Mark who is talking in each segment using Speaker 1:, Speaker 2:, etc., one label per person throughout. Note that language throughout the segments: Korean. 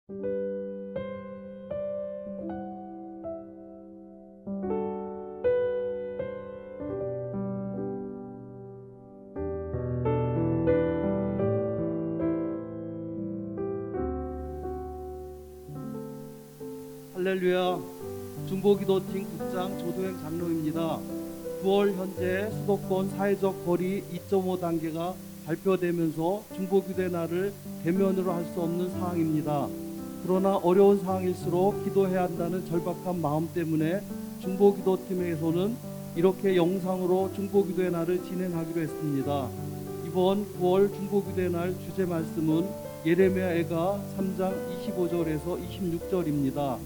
Speaker 1: 할렐루야. 중보기도팀 국장 조도행 장로입니다. 9월 현재 수도권 사회적 거리 2.5 단계가 발표되면서 중보기도의 날을 대면으로 할 수 없는 상황입니다. 그러나 어려운 상황일수록 기도해야 한다는 절박한 마음 때문에 중보기도팀에서는 이렇게 영상으로 중보기도의 날을 진행하기로 했습니다. 이번 9월 중보기도의 날 주제 말씀은 예레미야애가 3장 25절에서 26절입니다.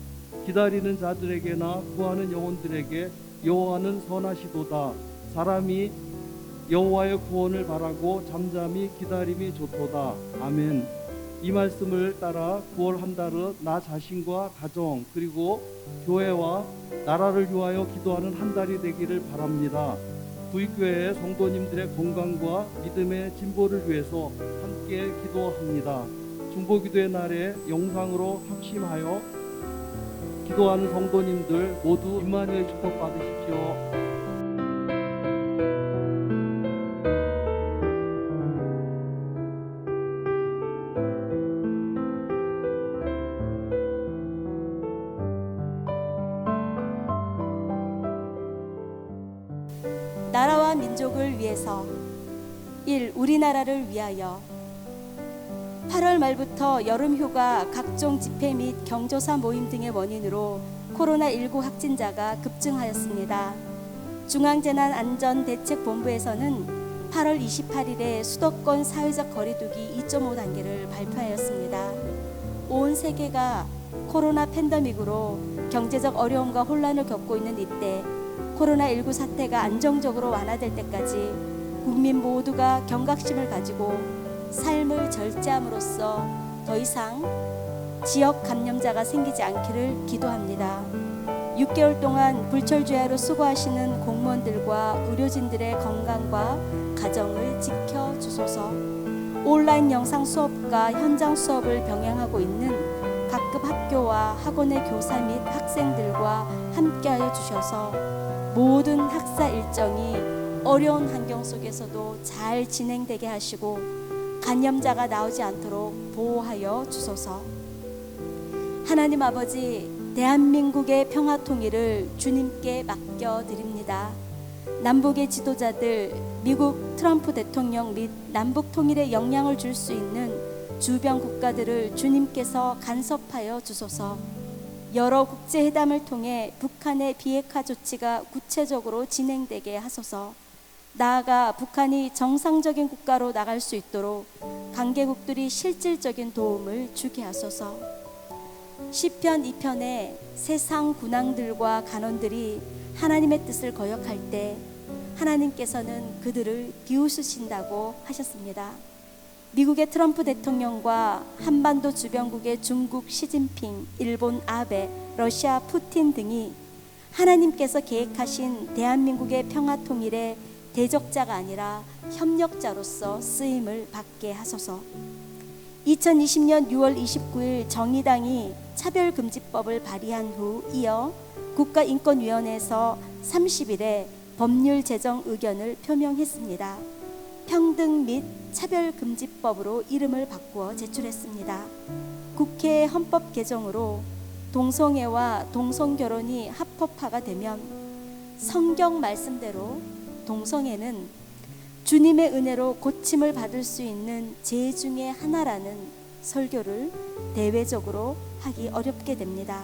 Speaker 1: 기다리는 자들에게나 구하는 영혼들에게 여호와는 선하시도다. 사람이 여호와의 구원을 바라고 잠잠히 기다림이 좋도다. 아멘. 이 말씀을 따라 9월 한 달은 나 자신과 가정 그리고 교회와 나라를 위하여 기도하는 한 달이 되기를 바랍니다. 부익교회의 성도님들의 건강과 믿음의 진보를 위해서 함께 기도합니다. 중보기도의 날에 영상으로 합심하여 기도하는 성도님들 모두 임마누엘 축복 받으십시오.
Speaker 2: 나라와 민족을 위해서 1. 우리나라를 위하여 8월 말부터 여름휴가, 각종 집회 및 경조사 모임 등의 원인으로 코로나19 확진자가 급증하였습니다. 중앙재난안전대책본부에서는 8월 28일에 수도권 사회적 거리두기 2.5 단계를 발표하였습니다. 온 세계가 코로나 팬데믹으로 경제적 어려움과 혼란을 겪고 있는 이때 코로나19 사태가 안정적으로 완화될 때까지 국민 모두가 경각심을 가지고 삶을 절제함으로써 더 이상 지역 감염자가 생기지 않기를 기도합니다. 6개월 동안 불철주야로 수고하시는 공무원들과 의료진들의 건강과 가정을 지켜주소서. 온라인 영상 수업과 현장 수업을 병행하고 있는 각급 학교와 학원의 교사 및 학생들과 함께하여 주셔서 모든 학사 일정이 어려운 환경 속에서도 잘 진행되게 하시고 감염자가 나오지 않도록 보호하여 주소서. 하나님 아버지, 대한민국의 평화 통일을 주님께 맡겨드립니다. 남북의 지도자들, 미국 트럼프 대통령 및 남북 통일에 영향을 줄 수 있는 주변 국가들을 주님께서 간섭하여 주소서. 여러 국제회담을 통해 북한의 비핵화 조치가 구체적으로 진행되게 하소서. 나아가 북한이 정상적인 국가로 나갈 수 있도록 관계국들이 실질적인 도움을 주게 하소서. 시편 2편에 세상 군왕들과 간원들이 하나님의 뜻을 거역할 때 하나님께서는 그들을 비웃으신다고 하셨습니다. 미국의 트럼프 대통령과 한반도 주변국의 중국 시진핑, 일본 아베, 러시아 푸틴 등이 하나님께서 계획하신 대한민국의 평화 통일에 대적자가 아니라 협력자로서 쓰임을 받게 하소서. 2020년 6월 29일 정의당이 차별금지법을 발의한 후 이어 국가인권위원회에서 30일에 법률 제정 의견을 표명했습니다. 평등 및 차별금지법으로 이름을 바꾸어 제출했습니다. 국회 헌법 개정으로 동성애와 동성결혼이 합법화가 되면 성경 말씀대로 동성애는 주님의 은혜로 고침을 받을 수 있는 죄 중에 하나라는 설교를 대외적으로 하기 어렵게 됩니다.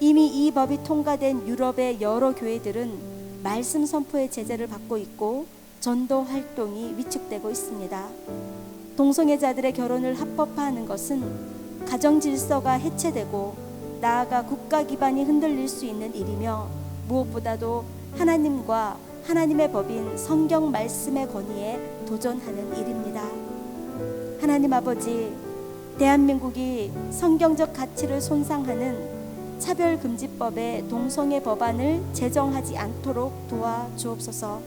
Speaker 2: 이미 이 법이 통과된 유럽의 여러 교회들은 말씀 선포의 제재를 받고 있고 전도 활동이 위축되고 있습니다. 동성애자들의 결혼을 합법화하는 것은 가정 질서가 해체되고 나아가 국가 기반이 흔들릴 수 있는 일이며 무엇보다도 하나님과 하나님의 법인 성경 말씀의 권위에 도전하는 일입니다. 하나님 아버지, 대한민국이 성경적 가치를 손상하는 차별금지법의 동성애 법안을 제정하지 않도록 도와주옵소서.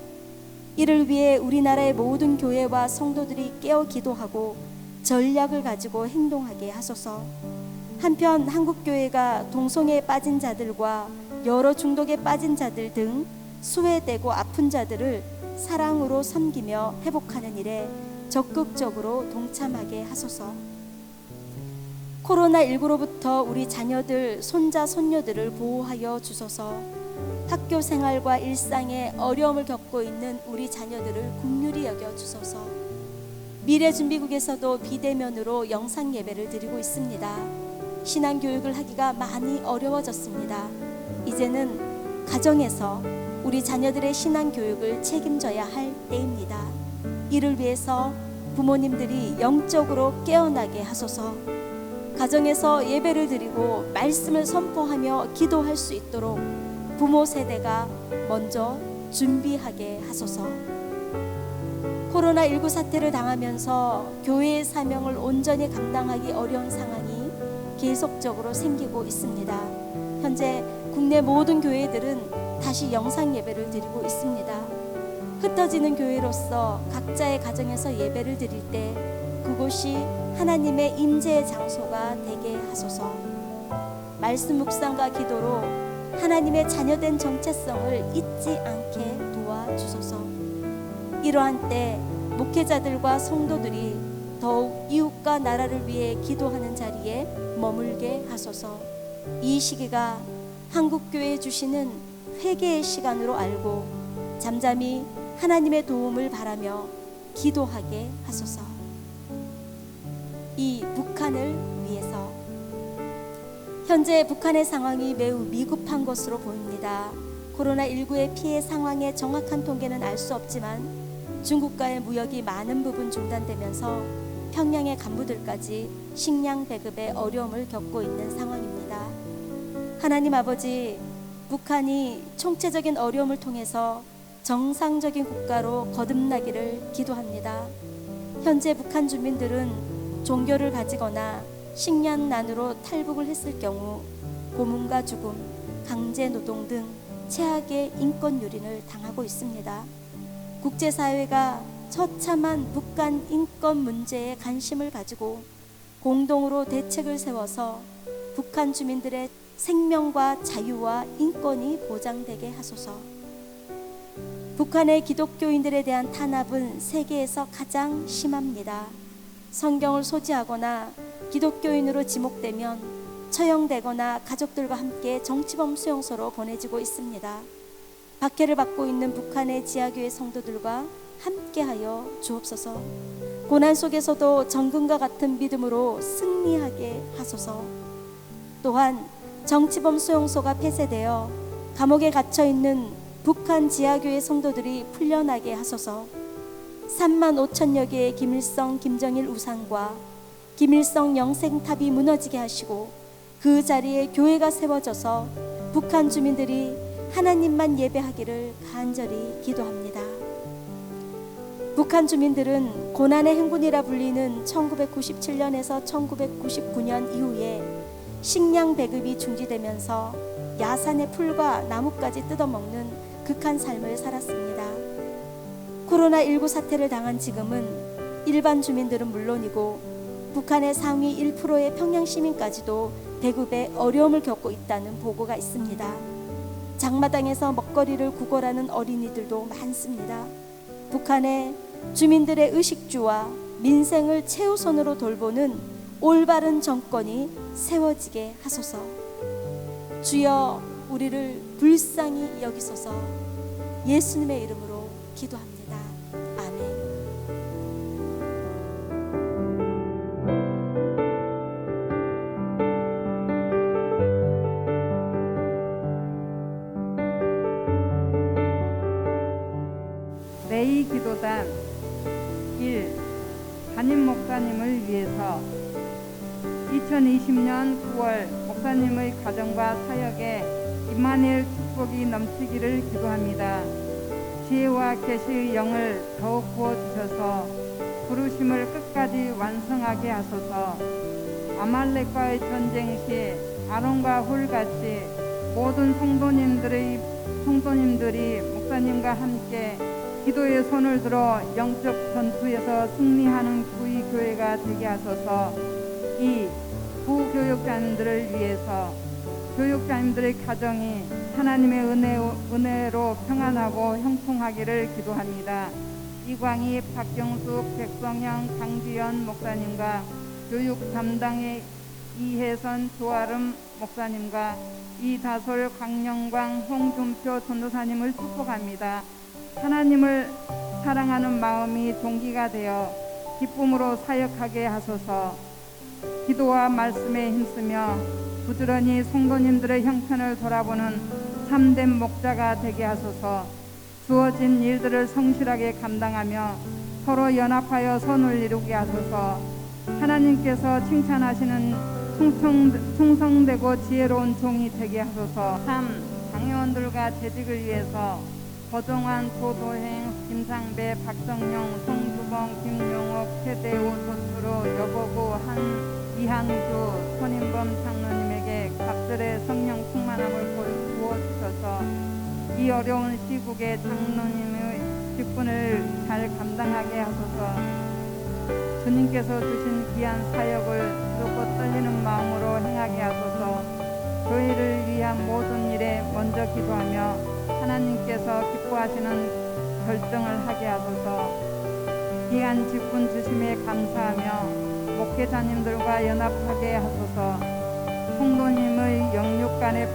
Speaker 2: 이를 위해 우리나라의 모든 교회와 성도들이 깨어 기도하고 전략을 가지고 행동하게 하소서. 한편 한국교회가 동성애에 빠진 자들과 여러 중독에 빠진 자들 등 소외되고 아픈 자들을 사랑으로 섬기며 회복하는 일에 적극적으로 동참하게 하소서. 코로나19로부터 우리 자녀들, 손자, 손녀들을 보호하여 주소서. 학교 생활과 일상에 어려움을 겪고 있는 우리 자녀들을 긍휼히 여겨 주소서. 미래준비국에서도 비대면으로 영상 예배를 드리고 있습니다. 신앙 교육을 하기가 많이 어려워졌습니다. 이제는 가정에서 우리 자녀들의 신앙 교육을 책임져야 할 때입니다. 이를 위해서 부모님들이 영적으로 깨어나게 하소서. 가정에서 예배를 드리고 말씀을 선포하며 기도할 수 있도록 부모 세대가 먼저 준비하게 하소서. 코로나19 사태를 당하면서 교회의 사명을 온전히 감당하기 어려운 상황이 계속적으로 생기고 있습니다. 현재 국내 모든 교회들은 다시 영상 예배를 드리고 있습니다. 흩어지는 교회로서 각자의 가정에서 예배를 드릴 때 그곳이 하나님의 임재의 장소가 되게 하소서. 말씀 묵상과 기도로 하나님의 자녀된 정체성을 잊지 않게 도와주소서. 이러한 때 목회자들과 성도들이 더욱 이웃과 나라를 위해 기도하는 자리에 머물게 하소서. 이 시기가 한국교회에 주시는 회개의 시간으로 알고 잠잠히 하나님의 도움을 바라며 기도하게 하소서. 이 북한을 위해서. 현재 북한의 상황이 매우 미급한 것으로 보입니다. 코로나19의 피해 상황의 정확한 통계는 알 수 없지만 중국과의 무역이 많은 부분 중단되면서 평양의 간부들까지 식량 배급에 어려움을 겪고 있는 상황입니다. 하나님 아버지, 북한이 총체적인 어려움을 통해서 정상적인 국가로 거듭나기를 기도합니다. 현재 북한 주민들은 종교를 가지거나 식량난으로 탈북을 했을 경우 고문과 죽음, 강제노동 등 최악의 인권 유린을 당하고 있습니다. 국제사회가 처참한 북한 인권 문제에 관심을 가지고 공동으로 대책을 세워서 북한 주민들의 생명과 자유와 인권이 보장되게 하소서. 북한의 기독교인들에 대한 탄압은 세계에서 가장 심합니다. 성경을 소지하거나 기독교인으로 지목되면 처형되거나 가족들과 함께 정치범 수용소로 보내지고 있습니다. 박해를 받고 있는 북한의 지하교회 성도들과 함께하여 주옵소서. 고난 속에서도 정금과 같은 믿음으로 승리하게 하소서. 또한 정치범 수용소가 폐쇄되어 감옥에 갇혀 있는 북한 지하교회 성도들이 풀려나게 하소서. 3만 5천여 개의 김일성, 김정일 우상과 김일성 영생탑이 무너지게 하시고 그 자리에 교회가 세워져서 북한 주민들이 하나님만 예배하기를 간절히 기도합니다. 북한 주민들은 고난의 행군이라 불리는 1997년에서 1999년 이후에 식량 배급이 중지되면서 야산의 풀과 나무까지 뜯어먹는 극한 삶을 살았습니다. 코로나19 사태를 당한 지금은 일반 주민들은 물론이고 북한의 상위 1%의 평양 시민까지도 배급에 어려움을 겪고 있다는 보고가 있습니다. 장마당에서 먹거리를 구걸하는 어린이들도 많습니다. 북한의 주민들의 의식주와 민생을 최우선으로 돌보는 올바른 정권이 세워지게 하소서. 주여, 우리를 불쌍히 여기소서. 예수님의 이름으로 기도합니다. 아멘.
Speaker 3: 레이 기도단 1. 담임 목사님을 위해서 2020년 9월 목사님의 가정과 사역에 임마누엘 축복이 넘치기를 기도합니다. 지혜와 계시의 영을 더욱 부어주셔서 부르심을 끝까지 완성하게 하소서. 아말렉과의 전쟁 시 아론과 홀같이 모든 성도님들이 목사님과 함께 기도의 손을 들어 영적 전투에서 승리하는 구의 교회가 되게 하소서. 2. 부교육자 교육자님들을 위해서 교육자님들의 가정이 하나님의 은혜로 평안하고 형통하기를 기도합니다. 이광희, 박경숙, 백성형, 강지연 목사님과 교육 담당의 이혜선, 조아름 목사님과 이다솔, 강영광, 홍준표 전도사님을 축복합니다. 하나님을 사랑하는 마음이 동기가 되어 기쁨으로 사역하게 하소서. 기도와 말씀에 힘쓰며 부지런히 성도님들의 형편을 돌아보는 참된 목자가 되게 하소서. 주어진 일들을 성실하게 감당하며 서로 연합하여 선을 이루게 하소서. 하나님께서 칭찬하시는 충성되고 지혜로운 종이 되게 하소서. 3. 장애원들과 재직을 위해서 거정환, 조도행, 김상배, 박성영, 송주봉, 김용옥, 최대우, 조수로, 여보구, 이한주, 손인범 장로님에게 각들의 성령 충만함을 부어주셔서 이 어려운 시국에 장로님의 직분을 잘 감당하게 하소서. 주님께서 주신 귀한 사역을 두렵고 떨리는 마음으로 행하게 하소서. 교회를 위한 모든 일에 먼저 기도하며 하나님께서 기뻐하시는 결정을 하게 하소서. 귀한 직분 주심에 감사하며 목회자님들과 연합하게 하소서. 성도님의 영육간의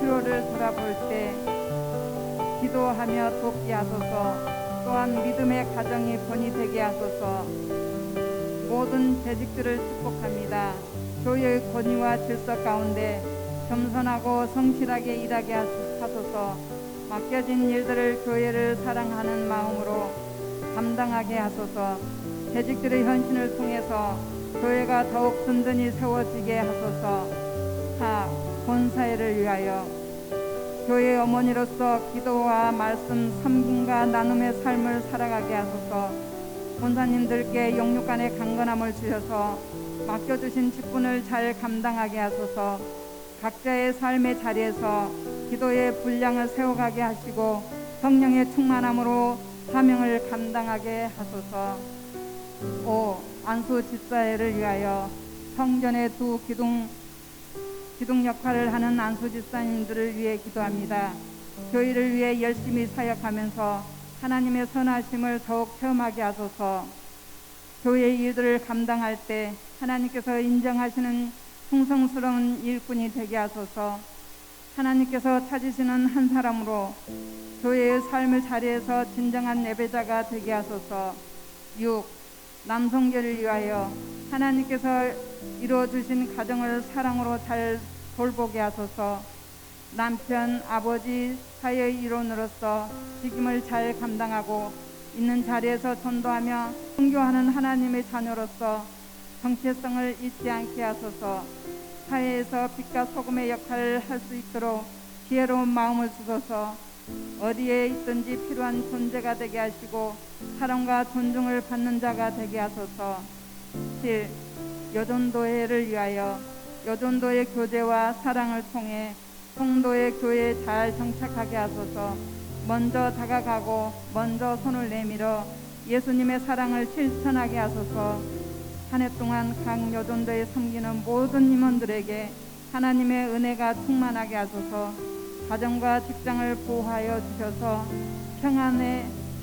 Speaker 3: 필요를 돌아볼 때 기도하며 돕게 하소서. 또한 믿음의 가정이 번이되게 하소서. 모든 재직들을 축복합니다. 교회의 권위와 질서 가운데 겸손하고 성실하게 일하게 하소서. 맡겨진 일들을 교회를 사랑하는 마음으로 감당하게 하소서. 재직들의 헌신을 통해서 교회가 더욱 든든히 세워지게 하소서. 4. 본사회를 위하여 교회 어머니로서 기도와 말씀, 섬김과 나눔의 삶을 살아가게 하소서. 본사님들께 영육간의 강건함을 주셔서 맡겨주신 직분을 잘 감당하게 하소서. 각자의 삶의 자리에서 기도의 분량을 세워가게 하시고 성령의 충만함으로 사명을 감당하게 하소서. 5. 안수 집사회를 위하여 성전의 두 기둥 역할을 하는 안수 집사님들을 위해 기도합니다. 교회를 위해 열심히 사역하면서 하나님의 선하심을 더욱 체험하게 하소서. 교회의 일들을 감당할 때 하나님께서 인정하시는 충성스러운 일꾼이 되게 하소서. 하나님께서 찾으시는 한 사람으로 교회의 삶의 자리에서 진정한 예배자가 되게 하소서. 6. 남성계를 위하여 하나님께서 이루어주신 가정을 사랑으로 잘 돌보게 하소서. 남편, 아버지, 사회의 일원으로서 직임을 잘 감당하고 있는 자리에서 전도하며 선교하는 하나님의 자녀로서 정체성을 잊지 않게 하소서. 사회에서 빛과 소금의 역할을 할 수 있도록 지혜로운 마음을 주소서. 어디에 있든지 필요한 존재가 되게 하시고 사랑과 존중을 받는 자가 되게 하소서. 7. 여전도회를 위하여 여전도의 교제와 사랑을 통해 성도의 교회에 잘 정착하게 하소서. 먼저 다가가고 먼저 손을 내밀어 예수님의 사랑을 실천하게 하소서. 한 해 동안 각 여전도에 섬기는 모든 임원들에게 하나님의 은혜가 충만하게 하소서. 가정과 직장을 보호하여 주셔서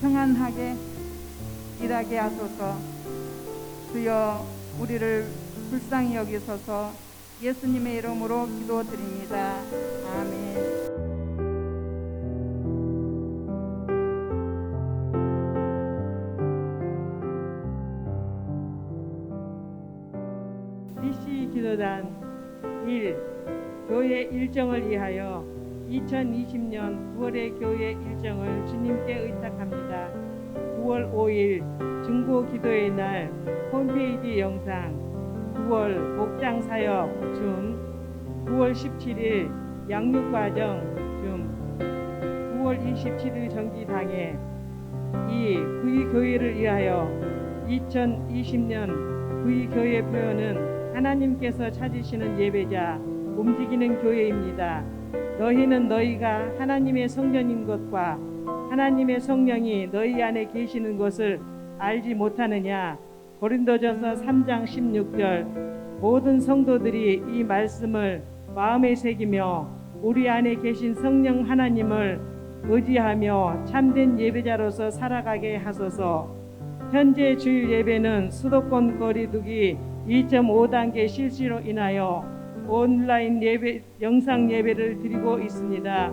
Speaker 3: 평안하게 일하게 하소서. 주여 우리를 불쌍히 여기소서. 예수님의 이름으로 기도드립니다. 아멘.
Speaker 4: DC 기도단 1. 교회 일정을 위하여 2020년 9월의 교회 일정을 주님께 의탁합니다. 9월 5일 중보 기도의 날 홈페이지 영상, 9월 목장 사역 줌, 9월 17일 양육과정 줌, 9월 27일 정기당회. 2. 구의교회를 위하여 2020년 구의교회 표현은 하나님께서 찾으시는 예배자, 움직이는 교회입니다. 너희는 너희가 하나님의 성전인 것과 하나님의 성령이 너희 안에 계시는 것을 알지 못하느냐. 고린도전서 3장 16절. 모든 성도들이 이 말씀을 마음에 새기며 우리 안에 계신 성령 하나님을 의지하며 참된 예배자로서 살아가게 하소서. 현재 주일 예배는 수도권 거리두기 2.5단계 실시로 인하여 온라인 예배, 영상 예배를 드리고 있습니다.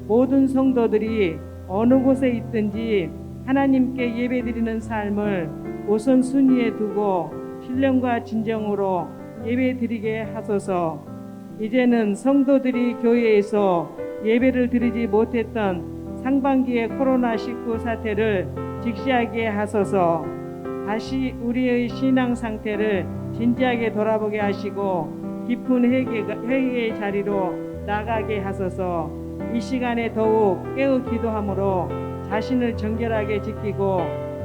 Speaker 4: 모든 성도들이 어느 곳에 있든지 하나님께 예배드리는 삶을 우선순위에 두고 신령과 진정으로 예배드리게 하소서. 이제는 성도들이 교회에서 예배를 드리지 못했던 상반기의 코로나19 사태를 직시하게 하소서. 다시 우리의 신앙 상태를 진지하게 돌아보게 하시고 깊은 회개의 자리로 나가게 하소서. 이 시간에 더욱 깨어 기도함으로 자신을 정결하게 지키고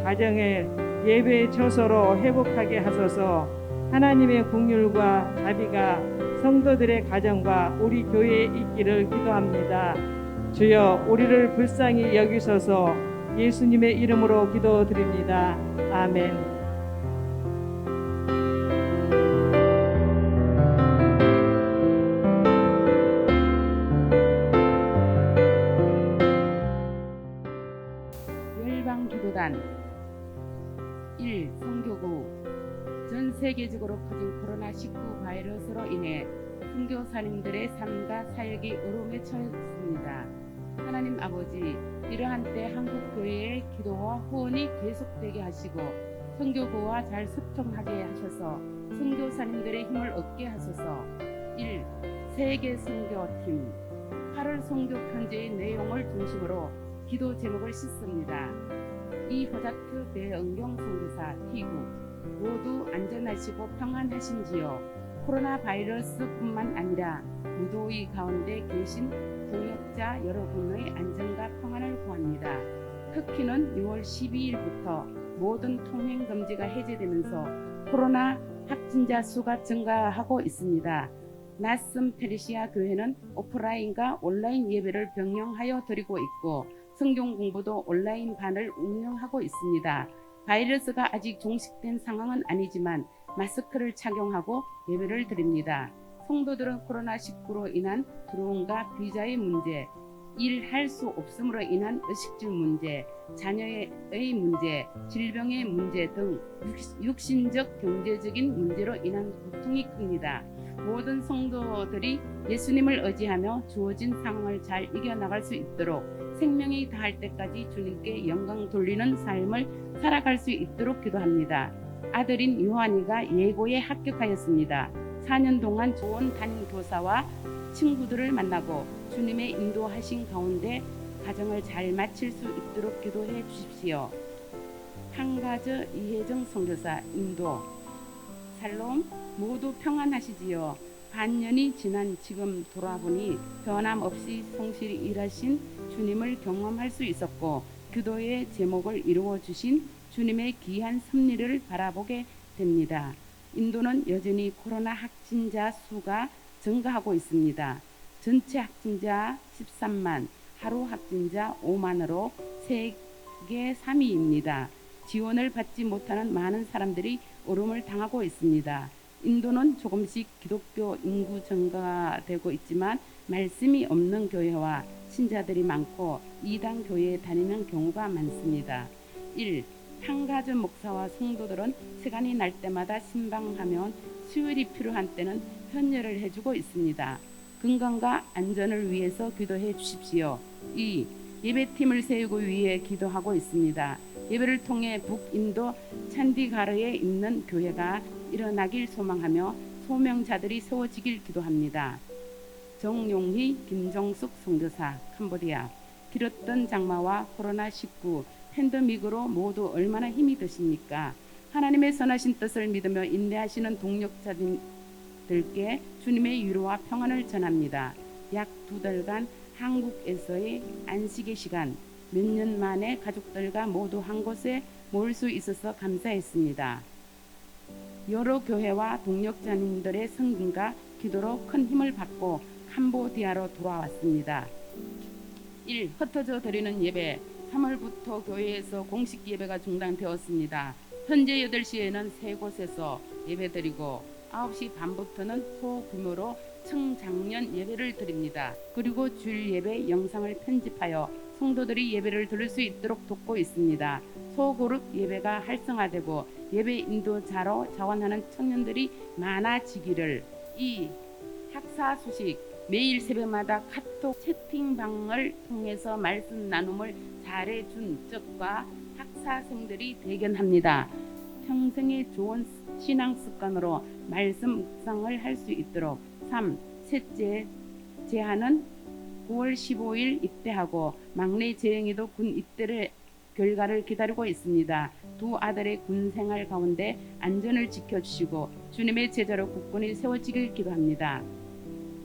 Speaker 4: 가정을 예배의 처소로 회복하게 하소서. 하나님의 긍휼과 자비가 성도들의 가정과 우리 교회에 있기를 기도합니다. 주여, 우리를 불쌍히 여기소서. 예수님의 이름으로 기도드립니다. 아멘.
Speaker 5: 열방기도단 1. 선교구. 전 세계적으로 퍼진 코로나19 바이러스로 인해 선교사님들의 삶과 사역이 어려움에 처했습니다. 하나님 아버지, 이러한 때 한국교회의 기도와 후원이 계속되게 하시고 선교구와 잘 소통하게 하셔서 선교사님들의 힘을 얻게 하소서. 1. 세계 선교팀. 8월 선교 편지의 내용을 중심으로 기도 제목을 싣습니다. 이호자트 배은경 선교사 티구. 모두 안전하시고 평안하신지요. 코로나 바이러스뿐만 아니라 무더위 가운데 계신 동역자 여러분의 안전과 평안을 구합니다. 특히는 6월 12일부터 모든 통행 금지가 해제되면서 코로나 확진자 수가 증가하고 있습니다. 낯선 페르시아 교회는 오프라인과 온라인 예배를 병행하여 드리고 있고 성경 공부도 온라인반을 운영하고 있습니다. 바이러스가 아직 종식된 상황은 아니지만 마스크를 착용하고 예배를 드립니다. 성도들은 코로나19로 인한 드론과 비자의 문제, 일할 수 없음으로 인한 의식주 문제, 자녀의 문제, 질병의 문제 등 육신적 경제적인 문제로 인한 고통이 큽니다. 모든 성도들이 예수님을 의지하며 주어진 상황을 잘 이겨나갈 수 있도록 생명이 다할 때까지 주님께 영광 돌리는 삶을 살아갈 수 있도록 기도합니다. 아들인 요한이가 예고에 합격하였습니다. 4년 동안 좋은 담임 교사와 친구들을 만나고 주님의 인도하신 가운데 가정을 잘 마칠 수 있도록 기도해 주십시오. 한가저 이혜정 선교사 인도. 살롬, 모두 평안하시지요. 반년이 지난 지금 돌아보니 변함없이 성실히 일하신 주님을 경험할 수 있었고 기도의 제목을 이루어 주신 주님의 귀한 섭리를 바라보게 됩니다. 인도는 여전히 코로나 확진자 수가 증가하고 있습니다. 전체 확진자 13만, 하루 확진자 5만으로 세계 3위입니다. 지원을 받지 못하는 많은 사람들이 어려움을 당하고 있습니다. 인도는 조금씩 기독교 인구 증가되고 있지만 말씀이 없는 교회와 신자들이 많고 이단 교회에 다니는 경우가 많습니다. 1. 한가주 목사와 성도들은 시간이 날 때마다 신방하면 수요일이 필요한 때는 헌혈을 해주고 있습니다. 건강과 안전을 위해서 기도해 주십시오. 2. 예배팀을 세우기 위해 기도하고 있습니다. 예배를 통해 북인도 찬디가르에 있는 교회가 일어나길 소망하며 소명자들이 세워지길 기도합니다. 정용희, 김정숙 선교사, 캄보디아. 길었던 장마와 코로나19 팬데믹으로 모두 얼마나 힘이 드십니까? 하나님의 선하신 뜻을 믿으며 인내하시는 동력자들께 주님의 위로와 평안을 전합니다. 약 2달간 한국에서의 안식의 시간, 몇 년 만에 가족들과 모두 한 곳에 모일 수 있어서 감사했습니다. 여러 교회와 동력자님들의 성김과 기도로 큰 힘을 받고 캄보디아로 돌아왔습니다. 1. 흩어져 드리는 예배. 3월부터 교회에서 공식 예배가 중단되었습니다. 현재 8시에는 3곳에서 예배드리고 9시 반부터는 소규모로 청장년 예배를 드립니다. 그리고 주일 예배 영상을 편집하여 성도들이 예배를 들을 수 있도록 돕고 있습니다. 소그룹 예배가 활성화되고 예배 인도자로 자원하는 청년들이 많아지기를. 이 학사 소식 매일 새벽마다 카톡 채팅방을 통해서 말씀 나눔을 잘해준 적과 학사생들이 대견합니다. 평생의 좋은 신앙 습관으로 말씀 묵상을 할 수 있도록. 3. 셋째 재하는 9월 15일 입대하고 막내 재영이도 군 입대를 결과를 기다리고 있습니다. 두 아들의 군 생활 가운데 안전을 지켜주시고 주님의 제자로 국군이 세워지길 기도합니다.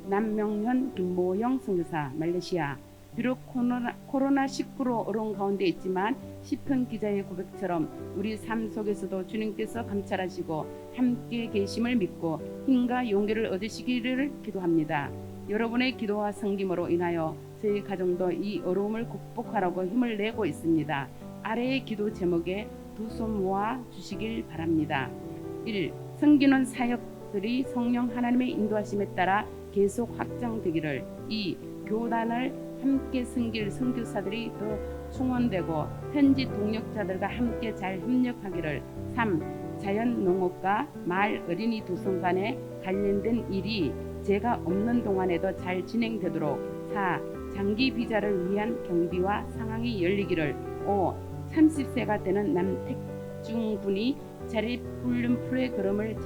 Speaker 5: 남명현 김모영 선교사 말레이시아. 비록 코로나19로 어려운 가운데 있지만 시편 기자의 고백처럼 우리 삶 속에서도 주님께서 감찰하시고 함께 계심을 믿고 힘과 용기를 얻으시기를 기도합니다. 여러분의 기도와 섬김으로 인하여 저희 가정도 이 어려움을 극복하라고 힘을 내고 있습니다. 아래의 기도 제목에 두 손 모아 주시길 바랍니다. 1. 섬기는 사역들이 성령 하나님의 인도하심에 따라 계속 확장되기를. 2. 교단을 함께 섬길 선교사들이 더 충원되고 현지 동역자들과 함께 잘 협력하기를. 3. 자연농업과 마을 어린이 도성 간에 관련된 일이 제가 없는 동안에도 잘 진행되도록. 4. 장기 비자를 위한 경비와 상황이 열리기를. 5. 30세가 되는 남택중 군이 자립훈련 프로그램을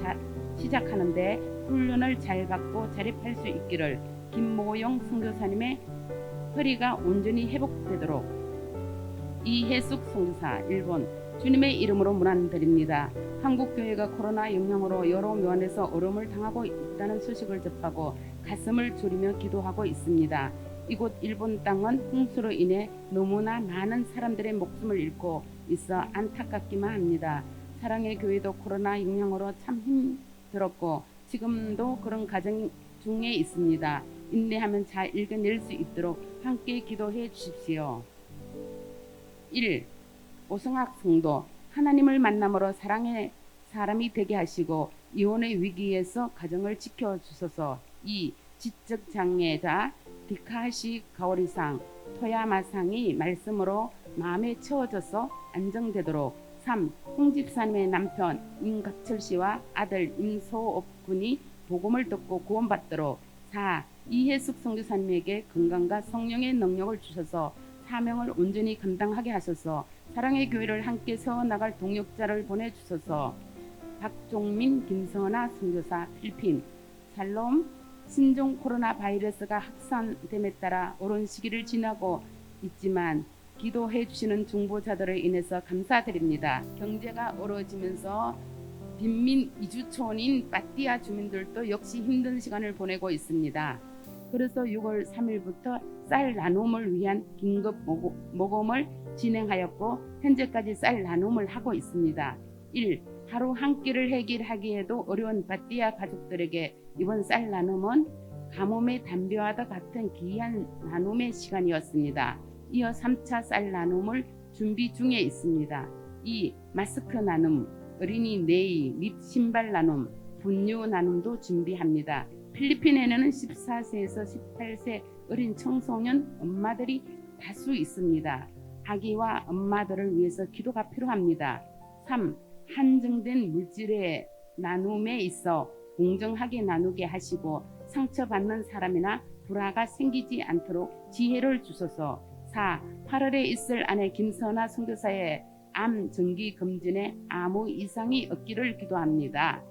Speaker 5: 시작하는데 훈련을 잘 받고 자립할 수 있기를. 김모용 선교사님의 허리가 온전히 회복되도록. 이혜숙 선교사 일본. 주님의 이름으로 문안드립니다. 한국교회가 코로나 영향으로 여러 면에서 어려움을 당하고 있다는 소식을 접하고 가슴을 졸이며 기도하고 있습니다. 이곳 일본 땅은 홍수로 인해 너무나 많은 사람들의 목숨을 잃고 있어 안타깝기만 합니다. 사랑의 교회도 코로나 영향으로 참 힘들었고 지금도 그런 과정 중에 있습니다. 인내하면 잘 읽어낼 수 있도록 함께 기도해 주십시오. 1. 오성학 성도. 하나님을 만남으로 사랑의 사람이 되게 하시고 이혼의 위기에서 가정을 지켜주소서. 2. 지적장애자 디카시 가오리상 토야마상이 말씀으로 마음에 채워져서 안정되도록. 3. 홍 집사님의 남편 임갑철씨와 아들 임소업 군이 복음을 듣고 구원받도록. 4. 이혜숙 선교사님에게 건강과 성령의 능력을 주셔서 사명을 온전히 감당하게 하셔서 사랑의 교회를 함께 세워나갈 동역자를 보내주셔서. 박종민 김선아 선교사 필리핀. 샬롬. 신종 코로나 바이러스가 확산됨에 따라 어려운 시기를 지나고 있지만 기도해 주시는 중보자들을 인해서 감사드립니다. 경제가 어려워지면서 빈민 이주촌인 빠띠아 주민들도 역시 힘든 시간을 보내고 있습니다. 그래서 6월 3일부터 쌀 나눔을 위한 긴급 모금을 진행하였고 현재까지 쌀 나눔을 하고 있습니다. 1. 하루 한 끼를 해결하기에도 어려운 빠띠아 가족들에게 이번 쌀 나눔은 가뭄의 담배와도 같은 귀한 나눔의 시간이었습니다. 이어 3차 쌀 나눔을 준비 중에 있습니다. 2. 마스크 나눔, 어린이 네일 및 신발 나눔, 분유 나눔도 준비합니다. 필리핀에는 14세에서 18세 어린 청소년 엄마들이 다수 있습니다. 아기와 엄마들을 위해서 기도가 필요합니다. 3. 한정된 물질의 나눔에 있어 공정하게 나누게 하시고 상처받는 사람이나 불화가 생기지 않도록 지혜를 주소서. 4. 8월에 있을 아내 김선아 선교사의 암 정기 검진에 아무 이상이 없기를 기도합니다.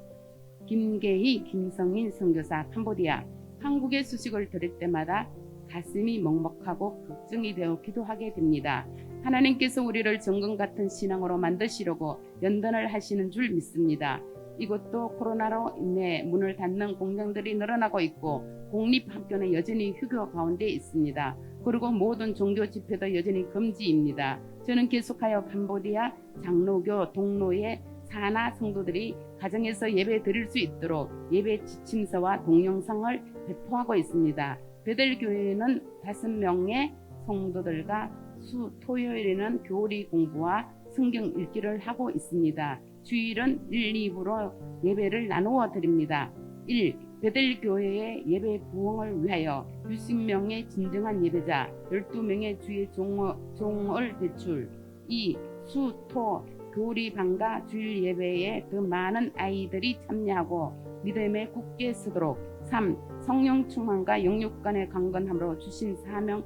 Speaker 5: 김계희 김성민 선교사 캄보디아. 한국의 소식을 들을 때마다 가슴이 먹먹하고 걱정이 되어 기도하게 됩니다. 하나님께서 우리를 정금 같은 신앙으로 만드시려고 연단을 하시는 줄 믿습니다. 이것도 코로나로 인해 문을 닫는 공장들이 늘어나고 있고 공립학교는 여전히 휴교 가운데 있습니다. 그리고 모든 종교 집회도 여전히 금지입니다. 저는 계속하여 캄보디아 장로교 동로의 사나 성도들이 가정에서 예배 드릴 수 있도록 예배 지침서와 동영상을 배포하고 있습니다. 베델교회는 5명의 성도들과 수 토요일에는 교리 공부와 성경 읽기를 하고 있습니다. 주일은 1, 2부로 예배를 나누어 드립니다. 1. 베델교회의 예배 부흥을 위하여 60명의 진정한 예배자 12명의 주의 종을 배출. 2. 수, 토, 교리 방과 주일 예배에 더 많은 아이들이 참여하고 믿음에 굳게 서도록. 3. 성령 충만과 영육 간의 강건함으로 주신 사명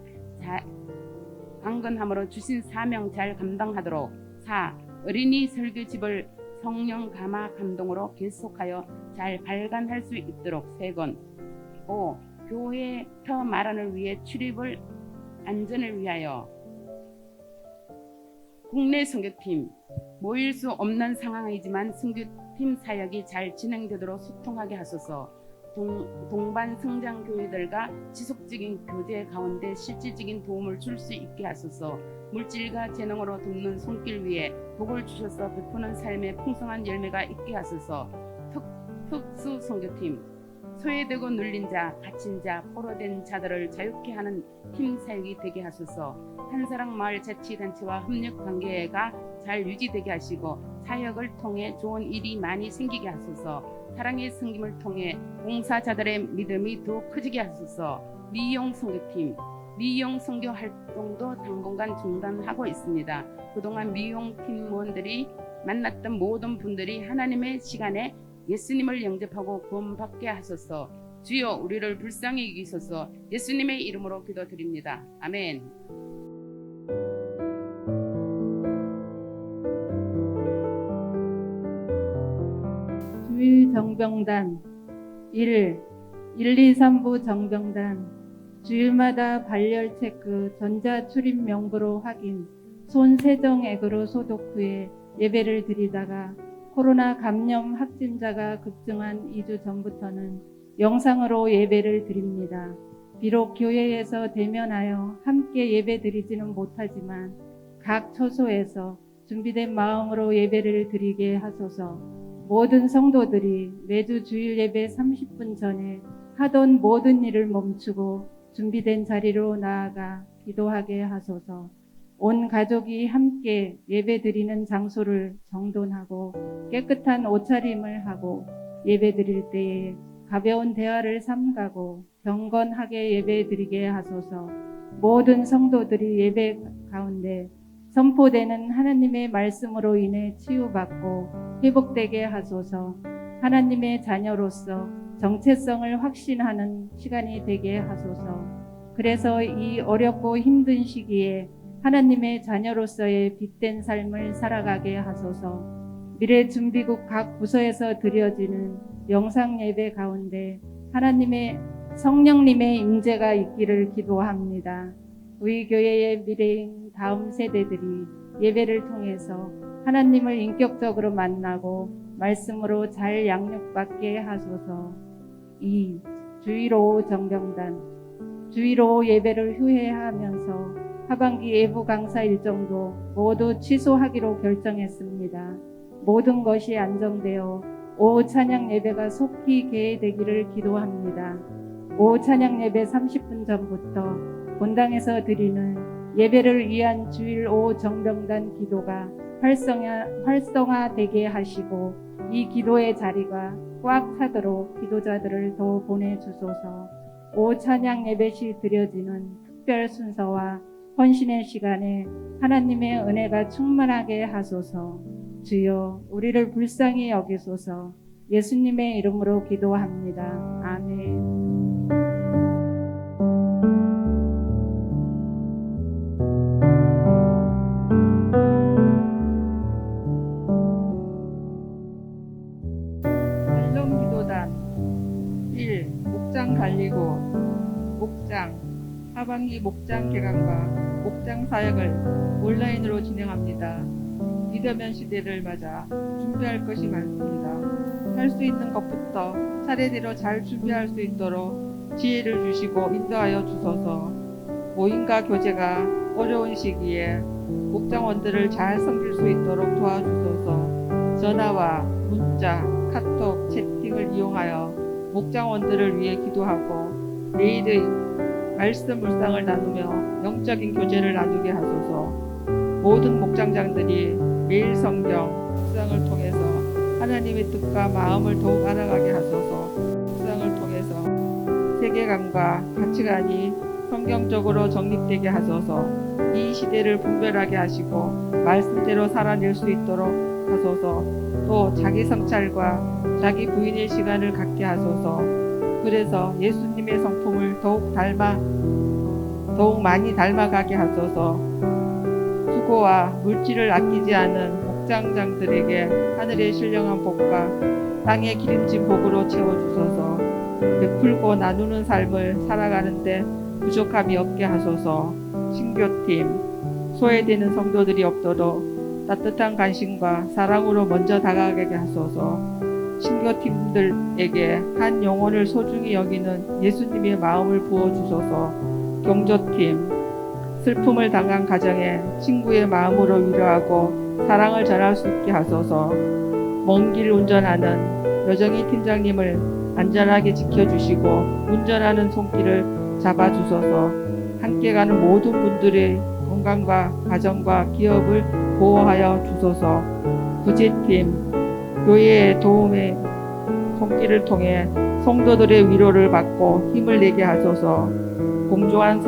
Speaker 5: 잘 감당하도록. 4. 어린이 설교집을 성령 감화 감동으로 계속하여 잘 발간할 수 있도록 세건. 5. 교회 터 마련을 위해 출입을 안전을 위하여. 국내 선교팀 모일 수 없는 상황이지만 선교팀 사역이 잘 진행되도록 소통하게 하소서. 동반 성장 교회들과 지속적인 교제 가운데 실질적인 도움을 줄 수 있게 하소서. 물질과 재능으로 돕는 손길 위에 복을 주셔서 베푸는 삶의 풍성한 열매가 있게 하소서. 특수 선교팀 소외되고 눌린 자, 갇힌 자, 포로된 자들을 자유케 하는 팀 사역이 되게 하소서. 한사랑 마을 자치단체와 협력 관계가 잘 유지되게 하시고 사역을 통해 좋은 일이 많이 생기게 하소서. 사랑의 섬김을 통해 봉사자들의 믿음이 더욱 커지게 하소서. 미용 선교팀 미용 선교 활동도 당분간 중단하고 있습니다. 그동안 미용 팀원들이 만났던 모든 분들이 하나님의 시간에 예수님을 영접하고 구원받게 하소서. 주여 우리를 불쌍히 여기소서. 예수님의 이름으로 기도드립니다. 아멘.
Speaker 6: 주일 정병단 1. 1, 2, 3부 정병단 주일마다 발열 체크, 전자 출입 명부로 확인, 손 세정액으로 소독 후에 예배를 드리다가 코로나 감염 확진자가 급증한 2주 전부터는 영상으로 예배를 드립니다. 비록 교회에서 대면하여 함께 예배 드리지는 못하지만 각 처소에서 준비된 마음으로 예배를 드리게 하소서. 모든 성도들이 매주 주일 예배 30분 전에 하던 모든 일을 멈추고 준비된 자리로 나아가 기도하게 하소서. 온 가족이 함께 예배 드리는 장소를 정돈하고 깨끗한 옷차림을 하고 예배 드릴 때에 가벼운 대화를 삼가고 경건하게 예배 드리게 하소서. 모든 성도들이 예배 가운데 선포되는 하나님의 말씀으로 인해 치유받고 회복되게 하소서. 하나님의 자녀로서 정체성을 확신하는 시간이 되게 하소서. 그래서 이 어렵고 힘든 시기에 하나님의 자녀로서의 빛된 삶을 살아가게 하소서. 미래 준비국 각 부서에서 드려지는 영상 예배 가운데 하나님의 성령님의 임재가 있기를 기도합니다. 우리 교회의 미래인 다음 세대들이 예배를 통해서 하나님을 인격적으로 만나고 말씀으로 잘 양육받게 하소서. 2. 주일 오후 정병단 주일 오후 예배를 휴회하면서 하반기 예부 강사 일정도 모두 취소하기로 결정했습니다. 모든 것이 안정되어 오후 찬양 예배가 속히 개회되기를 기도합니다. 오후 찬양 예배 30분 전부터 본당에서 드리는 예배를 위한 주일 오후 정병단 기도가 활성화되게 하시고 이 기도의 자리가 꽉 차도록 기도자들을 더 보내주소서. 오후 찬양 예배 시 드려지는 특별 순서와 헌신의 시간에 하나님의 은혜가 충만하게 하소서. 주여 우리를 불쌍히 여기소서. 예수님의 이름으로 기도합니다. 아멘.
Speaker 3: 살롬 기도단 1. 목장 관리고 목장 하반기 목장 개강과 목장 사역을 온라인으로 진행합니다. 비대면 시대를 맞아 준비할 것이 많습니다. 할 수 있는 것부터 차례대로 잘 준비할 수 있도록 지혜를 주시고 인도하여 주소서. 모임과 교제가 어려운 시기에 목장원들을 잘 섬길 수 있도록 도와주소서. 전화와 문자, 카톡, 채팅을 이용하여 목장원들을 위해 기도하고 매일의 말씀 묵상을 나누며 영적인 교제를 나누게 하소서. 모든 목장장들이 매일 성경 묵상을 통해서 하나님의 뜻과 마음을 더욱 알아가게 하소서. 묵상을 통해서 세계관과 가치관이 성경적으로 정립되게 하소서. 이 시대를 분별하게 하시고 말씀대로 살아낼 수 있도록 하소서. 또 자기 성찰과 자기 부인의 시간을 갖게 하소서. 그래서 예수님의 성품을 더욱 많이 닮아가게 하소서. 수고와 물질을 아끼지 않은 목장장들에게 하늘의 신령한 복과 땅의 기름진 복으로 채워주소서. 베풀고 나누는 삶을 살아가는데 부족함이 없게 하소서. 신교팀, 소외되는 성도들이 없도록 따뜻한 관심과 사랑으로 먼저 다가가게 하소서. 신교팀들에게 한 영혼을 소중히 여기는 예수님의 마음을 부어주소서. 경조팀, 슬픔을 당한 가정에 친구의 마음으로 위로하고 사랑을 전할 수 있게 하소서. 먼 길 운전하는 여정희 팀장님을 안전하게 지켜주시고 운전하는 손길을 잡아주소서. 함께 가는 모든 분들의 건강과 가정과 기업을 보호하여 주소서. 구제팀, 교회의 도움의 손길을 통해 성도들의 위로를 받고 힘을 내게 하소서. 공정한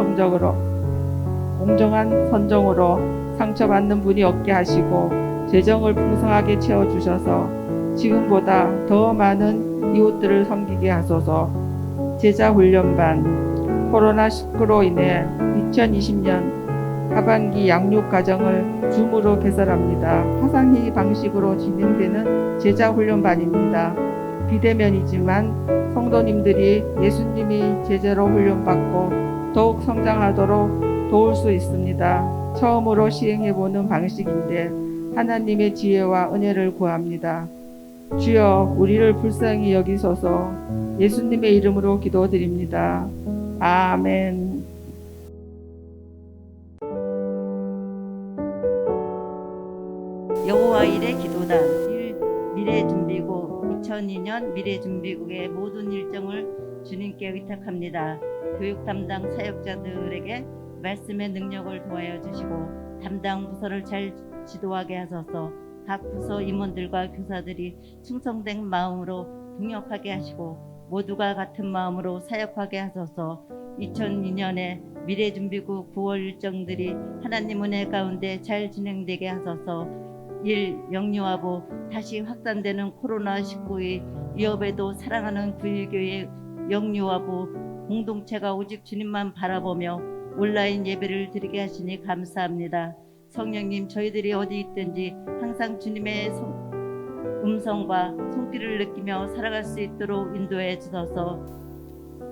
Speaker 3: 선정으로 상처받는 분이 없게 하시고 재정을 풍성하게 채워주셔서 지금보다 더 많은 이웃들을 섬기게 하소서. 제자훈련반, 코로나19로 인해 2020년 하반기 양육과정을 줌으로 개설합니다. 화상회의 방식으로 진행되는 제자훈련반입니다. 비대면이지만 성도님들이 예수님이 제자로 훈련받고 더욱 성장하도록 도울 수 있습니다. 처음으로 시행해보는 방식인데 하나님의 지혜와 은혜를 구합니다. 주여 우리를 불쌍히 여기소서. 예수님의 이름으로 기도드립니다. 아멘.
Speaker 7: 여호와 일의 기도단 1. 미래준비국 2002년 미래준비국의 모든 일정을 주님께 의탁합니다. 교육 담당 사역자들에게 말씀의 능력을 도와여 주시고 담당 부서를 잘 지도하게 하소서. 각 부서 임원들과 교사들이 충성된 마음으로 동역하게 하시고 모두가 같은 마음으로 사역하게 하소서. 2002년에 미래준비국 9월 일정들이 하나님 은혜 가운데 잘 진행되게 하소서. 1. 영유아부 다시 확산되는 코로나19의 위협에도 사랑하는 구일교회 영유아부 공동체가 오직 주님만 바라보며 온라인 예배를 드리게 하시니 감사합니다. 성령님, 저희들이 어디 있든지 항상 주님의 음성과 손길을 느끼며 살아갈 수 있도록 인도해 주셔서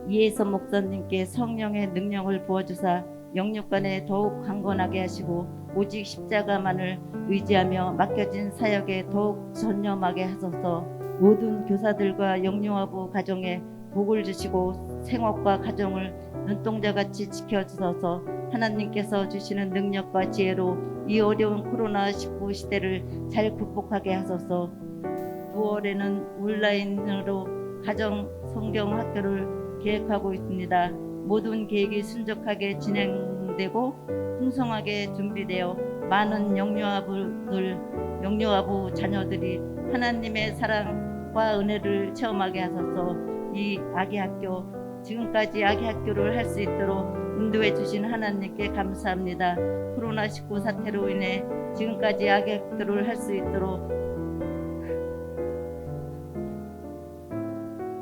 Speaker 7: 이혜선 목사님께 성령의 능력을 부어주사 영육간에 더욱 강건하게 하시고 오직 십자가만을 의지하며 맡겨진 사역에 더욱 전념하게 하소서. 모든 교사들과 영유아부 가정에 복을 주시고 생업과 가정을 눈동자같이 지켜주셔서 하나님께서 주시는 능력과 지혜로 이 어려운 코로나19 시대를 잘 극복하게 하소서. 9월에는 온라인으로 가정 성경 학교를 계획하고 있습니다. 모든 계획이 순적하게 진행되고 풍성하게 준비되어 많은 영유아부 자녀들이 하나님의 사랑과 은혜를 체험하게 하소서. 이 아기 학교, 지금까지 아기 학교를 할 수 있도록 인도해 주신 하나님께 감사합니다. 코로나19 사태로 인해 지금까지 아기 학교를 할 수 있도록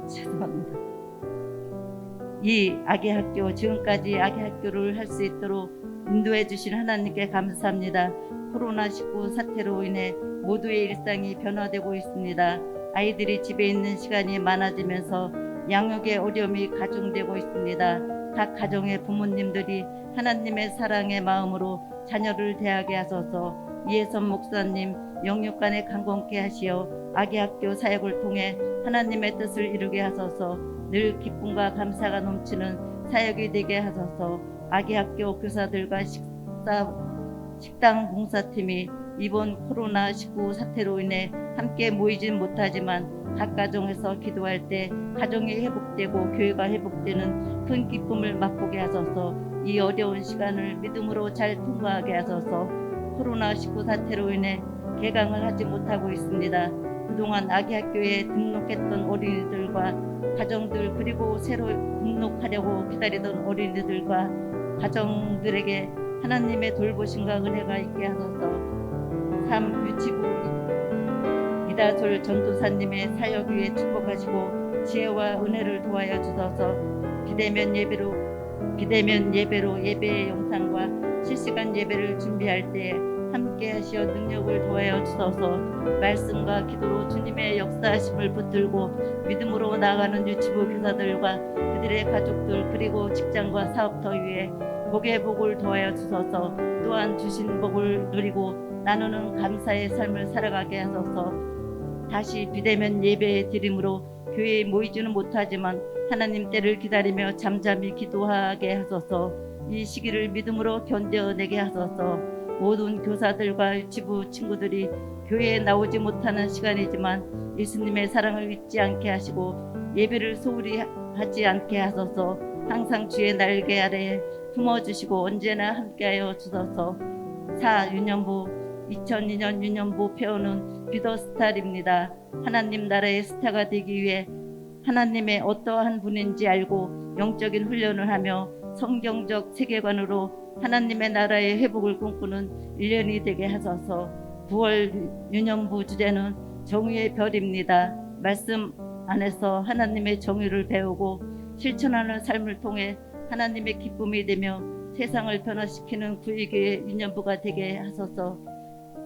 Speaker 7: 죄송합니다. 이 아기 학교, 지금까지 아기 학교를 할 수 있도록 인도해 주신 하나님께 감사합니다. 코로나19 사태로 인해 모두의 일상이 변화되고 있습니다. 아이들이 집에 있는 시간이 많아지면서 양육의 어려움이 가중되고 있습니다. 각 가정의 부모님들이 하나님의 사랑의 마음으로 자녀를 대하게 하소서. 이혜선 목사님 영육간에 강건케 하시어 아기 학교 사역을 통해 하나님의 뜻을 이루게 하소서. 늘 기쁨과 감사가 넘치는 사역이 되게 하소서. 아기 학교 교사들과 식당 봉사팀이 이번 코로나19 사태로 인해 함께 모이진 못하지만 각 가정에서 기도할 때 가정이 회복되고 교회가 회복되는 큰 기쁨을 맛보게 하소서. 이 어려운 시간을 믿음으로 잘 통과하게 하소서. 코로나19 사태로 인해 개강을 하지 못하고 있습니다. 그동안 아기 학교에 등록했던 어린이들과 가정들, 그리고 새로 등록하려고 기다리던 어린이들과 가정들에게 하나님의 돌보심과 은혜가 있게 하소서. 유치부 이다솔 전도사님의 사역 위에 축복하시고 지혜와 은혜를 도하여 주소서. 비대면 예배로 예배의 영상과 실시간 예배를 준비할 때에 함께 하시어 능력을 도하여 주소서. 말씀과 기도로 주님의 역사하심을 붙들고 믿음으로 나아가는 유치부 교사들과 그들의 가족들, 그리고 직장과 사업터 위에 복의 복을 도하여 주소서. 또한 주신 복을 누리고 나누는 감사의 삶을 살아가게 하소서. 다시 비대면 예배 드림으로 교회에 모이지는 못하지만 하나님 때를 기다리며 잠잠히 기도하게 하소서. 이 시기를 믿음으로 견뎌내게 하소서. 모든 교사들과 유치부 친구들이 교회에 나오지 못하는 시간이지만 예수님의 사랑을 잊지 않게 하시고 예배를 소홀히 하지 않게 하소서. 항상 주의 날개 아래에 품어주시고 언제나 함께하여 주소서. 유년부 2002년 유년부 표어는 비더스타입니다. 하나님 나라의 스타가 되기 위해 하나님의 어떠한 분인지 알고 영적인 훈련을 하며 성경적 세계관으로 하나님의 나라의 회복을 꿈꾸는 1년이 되게 하소서. 9월 유년부 주제는 정의의 별입니다. 말씀 안에서 하나님의 정의를 배우고 실천하는 삶을 통해 하나님의 기쁨이 되며 세상을 변화시키는 구의교의 유년부가 되게 하소서.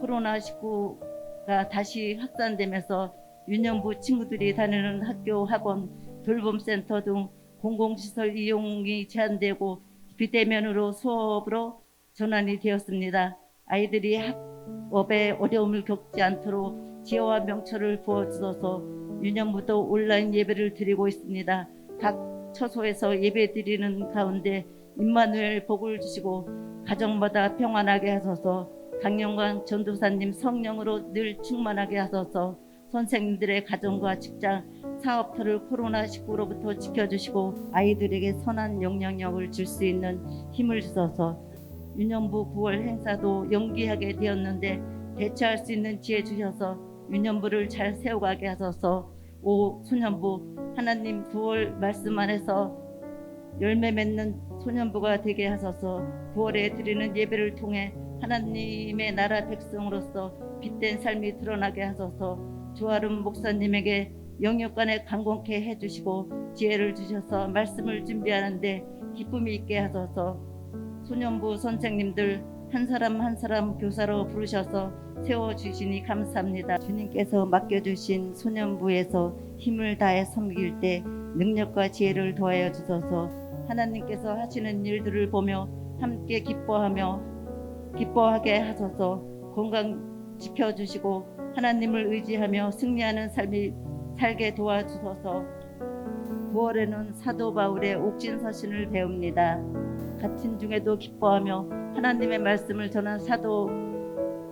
Speaker 7: 코로나19가 다시 확산되면서 유년부 친구들이 다니는 학교, 학원, 돌봄센터 등 공공시설 이용이 제한되고 비대면으로 수업으로 전환이 되었습니다. 아이들이 학업에 어려움을 겪지 않도록 지혜와 명철을 부어주셔서 유년부도 온라인 예배를 드리고 있습니다. 각 처소에서 예배 드리는 가운데 임마누엘 복을 주시고 가정마다 평안하게 하소서. 강영광 전도사님 성령으로 늘 충만하게 하소서. 선생님들의 가정과 직장, 사업터를 코로나19로부터 지켜주시고 아이들에게 선한 영향력을 줄 수 있는 힘을 주셔서 유년부 9월 행사도 연기하게 되었는데 대처할 수 있는 지혜 주셔서 유년부를 잘 세워가게 하소서. 소년부 하나님 9월 말씀 안에서 열매 맺는 소년부가 되게 하소서. 9월에 드리는 예배를 통해 하나님의 나라 백성으로서 빛된 삶이 드러나게 하소서. 조아름 목사님에게 영육간에 강건케 해주시고 지혜를 주셔서 말씀을 준비하는데 기쁨이 있게 하소서. 소년부 선생님들 한 사람 한 사람 교사로 부르셔서 세워주시니 감사합니다. 주님께서 맡겨주신 소년부에서 힘을 다해 섬길 때 능력과 지혜를 더하여 주셔서 하나님께서 하시는 일들을 보며 함께 기뻐하게 하소서. 건강 지켜주시고 하나님을 의지하며 승리하는 삶이 살게 도와주소서. 9월에는 사도 바울의 옥신서신을 배웁니다. 갇힌 중에도 기뻐하며 하나님의 말씀을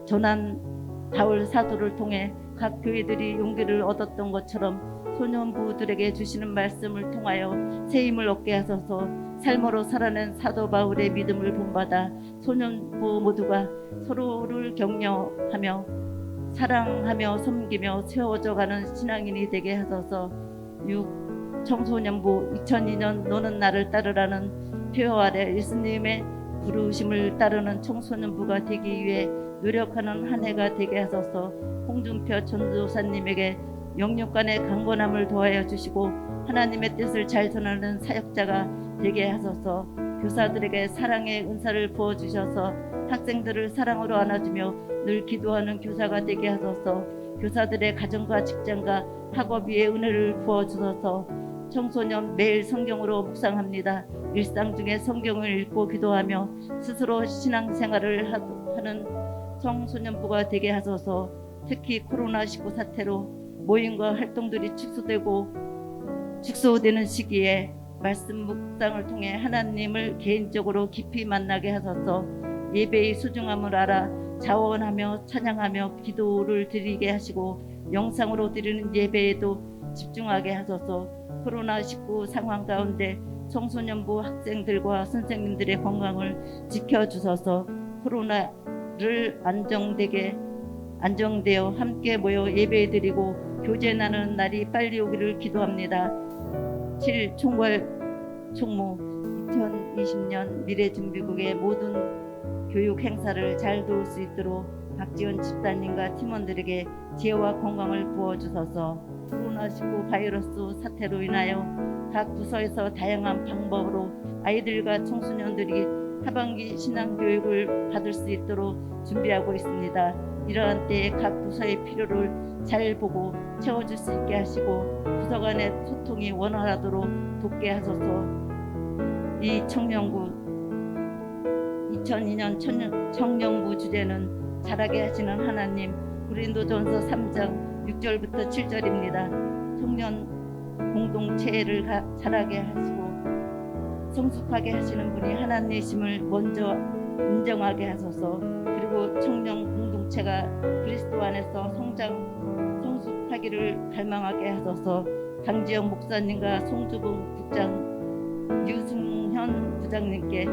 Speaker 7: 전한 바울 사도를 통해 각 교회들이 용기를 얻었던 것처럼 소년부들에게 주시는 말씀을 통하여 새 힘을 얻게 하소서. 삶으로 살아낸 사도 바울의 믿음을 본받아 소년부 모두가 서로를 격려하며 사랑하며 섬기며 세워져가는 신앙인이 되게 하소서. 청소년부 2002년 너는 나를 따르라는 표어 아래 예수님의 부르심을 따르는 청소년부가 되기 위해 노력하는 한 해가 되게 하소서. 홍준표 전도사님에게 영육간의 강건함을 도하여 주시고 하나님의 뜻을 잘 전하는 사역자가 되게 하소서. 교사들에게 사랑의 은사를 부어주셔서 학생들을 사랑으로 안아주며 늘 기도하는 교사가 되게 하소서. 교사들의 가정과 직장과 학업 위에 은혜를 부어주셔서 청소년 매일 성경으로 묵상합니다. 일상 중에 성경을 읽고 기도하며 스스로 신앙생활을 하는 청소년부가 되게 하소서. 특히 코로나19 사태로 모임과 활동들이 축소되는 시기에 말씀 묵상을 통해 하나님을 개인적으로 깊이 만나게 하소서. 예배의 소중함을 알아 자원하며 찬양하며 기도를 드리게 하시고 영상으로 드리는 예배에도 집중하게 하소서. 코로나19 상황 가운데 청소년부 학생들과 선생님들의 건강을 지켜주셔서 코로나를 안정되어 함께 모여 예배드리고 교제 나누는 날이 빨리 오기를 기도합니다. 7. 총괄 총무 2020년 미래준비국의 모든 교육 행사를 잘 도울 수 있도록 박지원 집사님과 팀원들에게 지혜와 건강을 부어주소서. 코로나19 바이러스 사태로 인하여 각 부서에서 다양한 방법으로 아이들과 청소년들이 하반기 신앙교육을 받을 수 있도록 준비하고 있습니다. 이러한 때에 각 부서의 필요를 잘 보고 채워줄 수 있게 하시고 부서 간의 소통이 원활하도록 돕게 하소서. 이 청년부 2002년 청년부 주제는 자라게 하시는 하나님, 고린도전서 3장 6절부터 7절입니다. 청년 공동체를 자라게 하시고 성숙하게 하시는 분이 하나님이심을 먼저 인정하게 하소서. 그리고 청년 공동체가 그리스도 안에서 성숙하기를 갈망하게 하소서. 강지영 목사님과 송주봉 국장, 유승현 부장님께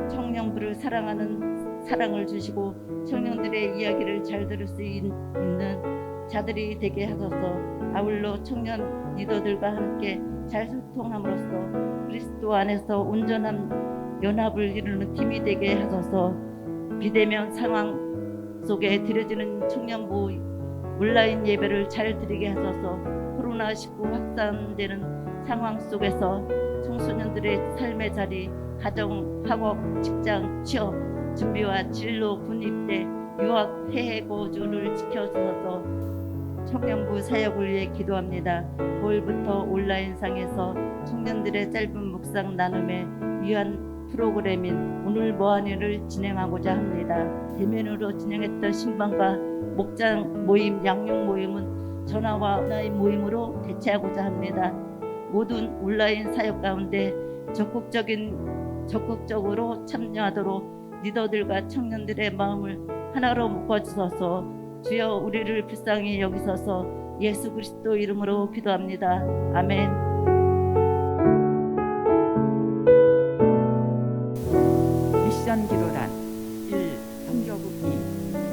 Speaker 7: 청년부를 사랑하는 사랑을 주시고 청년들의 이야기를 잘 들을 수 있는 자들이 되게 하소서. 아울러 청년 리더들과 함께 잘 소통함으로써 그리스도 안에서 온전한 연합을 이루는 팀이 되게 하소서. 비대면 상황 속에 드려지는 청년부 온라인 예배를 잘 드리게 하소서. 코로나19 확산되는 상황 속에서 청소년들의 삶의 자리, 가정, 학업, 직장, 취업, 준비와 진로, 군입대, 유학, 해외 거주를 지켜주셔서 청년부 사역을 위해 기도합니다. 9월부터 온라인상에서 청년들의 짧은 묵상 나눔에 위한 프로그램인 오늘 뭐하니를 진행하고자 합니다. 대면으로 진행했던 신방과 목장 모임, 양육 모임은 전화와 온라인 모임으로 대체하고자 합니다. 모든 온라인 사역 가운데 적극적으로 참여하도록 리더들과 청년들의 마음을 하나로 묶어주셔서 주여 우리를 불쌍히 여기소서. 예수 그리스도 이름으로 기도합니다. 아멘.
Speaker 8: 미션 기도단 1. 성교국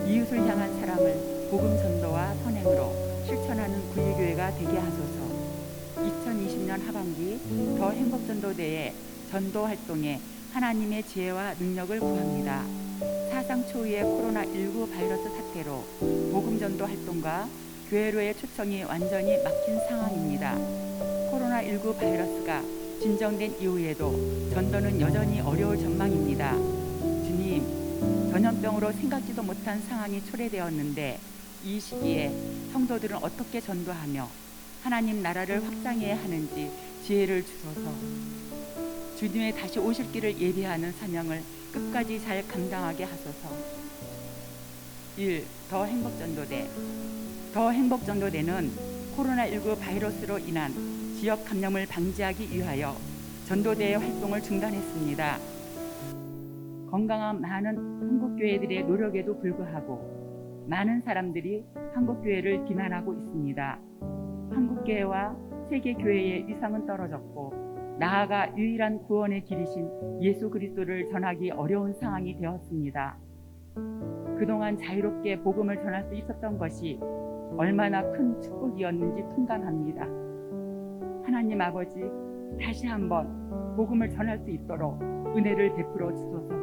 Speaker 8: 2. 이웃을 향한 사랑을 복음 전도와 선행으로 실천하는 구일교회가 되게 하소서. 2020년 하반기 더 행복전도대회 전도 활동에 하나님의 지혜와 능력을 구합니다. 사상 초유의 코로나19 바이러스 사태로 복음전도 활동과 교회로의 초청이 완전히 막힌 상황입니다. 코로나19 바이러스가 진정된 이후에도 전도는 여전히 어려울 전망입니다. 주님, 전염병으로 생각지도 못한 상황이 초래되었는데 이 시기에 성도들은 어떻게 전도하며 하나님 나라를 확장해야 하는지 지혜를 주소서. 주님의 다시 오실 길을 예비하는 사명을 끝까지 잘 감당하게 하소서. 1. 더 행복전도대. 더 행복전도대는 코로나19 바이러스로 인한 지역 감염을 방지하기 위하여 전도대의 활동을 중단했습니다. 건강한 많은 한국교회들의 노력에도 불구하고 많은 사람들이 한국교회를 비난하고 있습니다. 한국교회와 세계교회의 위상은 떨어졌고 나아가 유일한 구원의 길이신 예수 그리스도를 전하기 어려운 상황이 되었습니다. 그동안 자유롭게 복음을 전할 수 있었던 것이 얼마나 큰 축복이었는지 통감합니다. 하나님 아버지, 다시 한번 복음을 전할 수 있도록 은혜를 베풀어 주소서.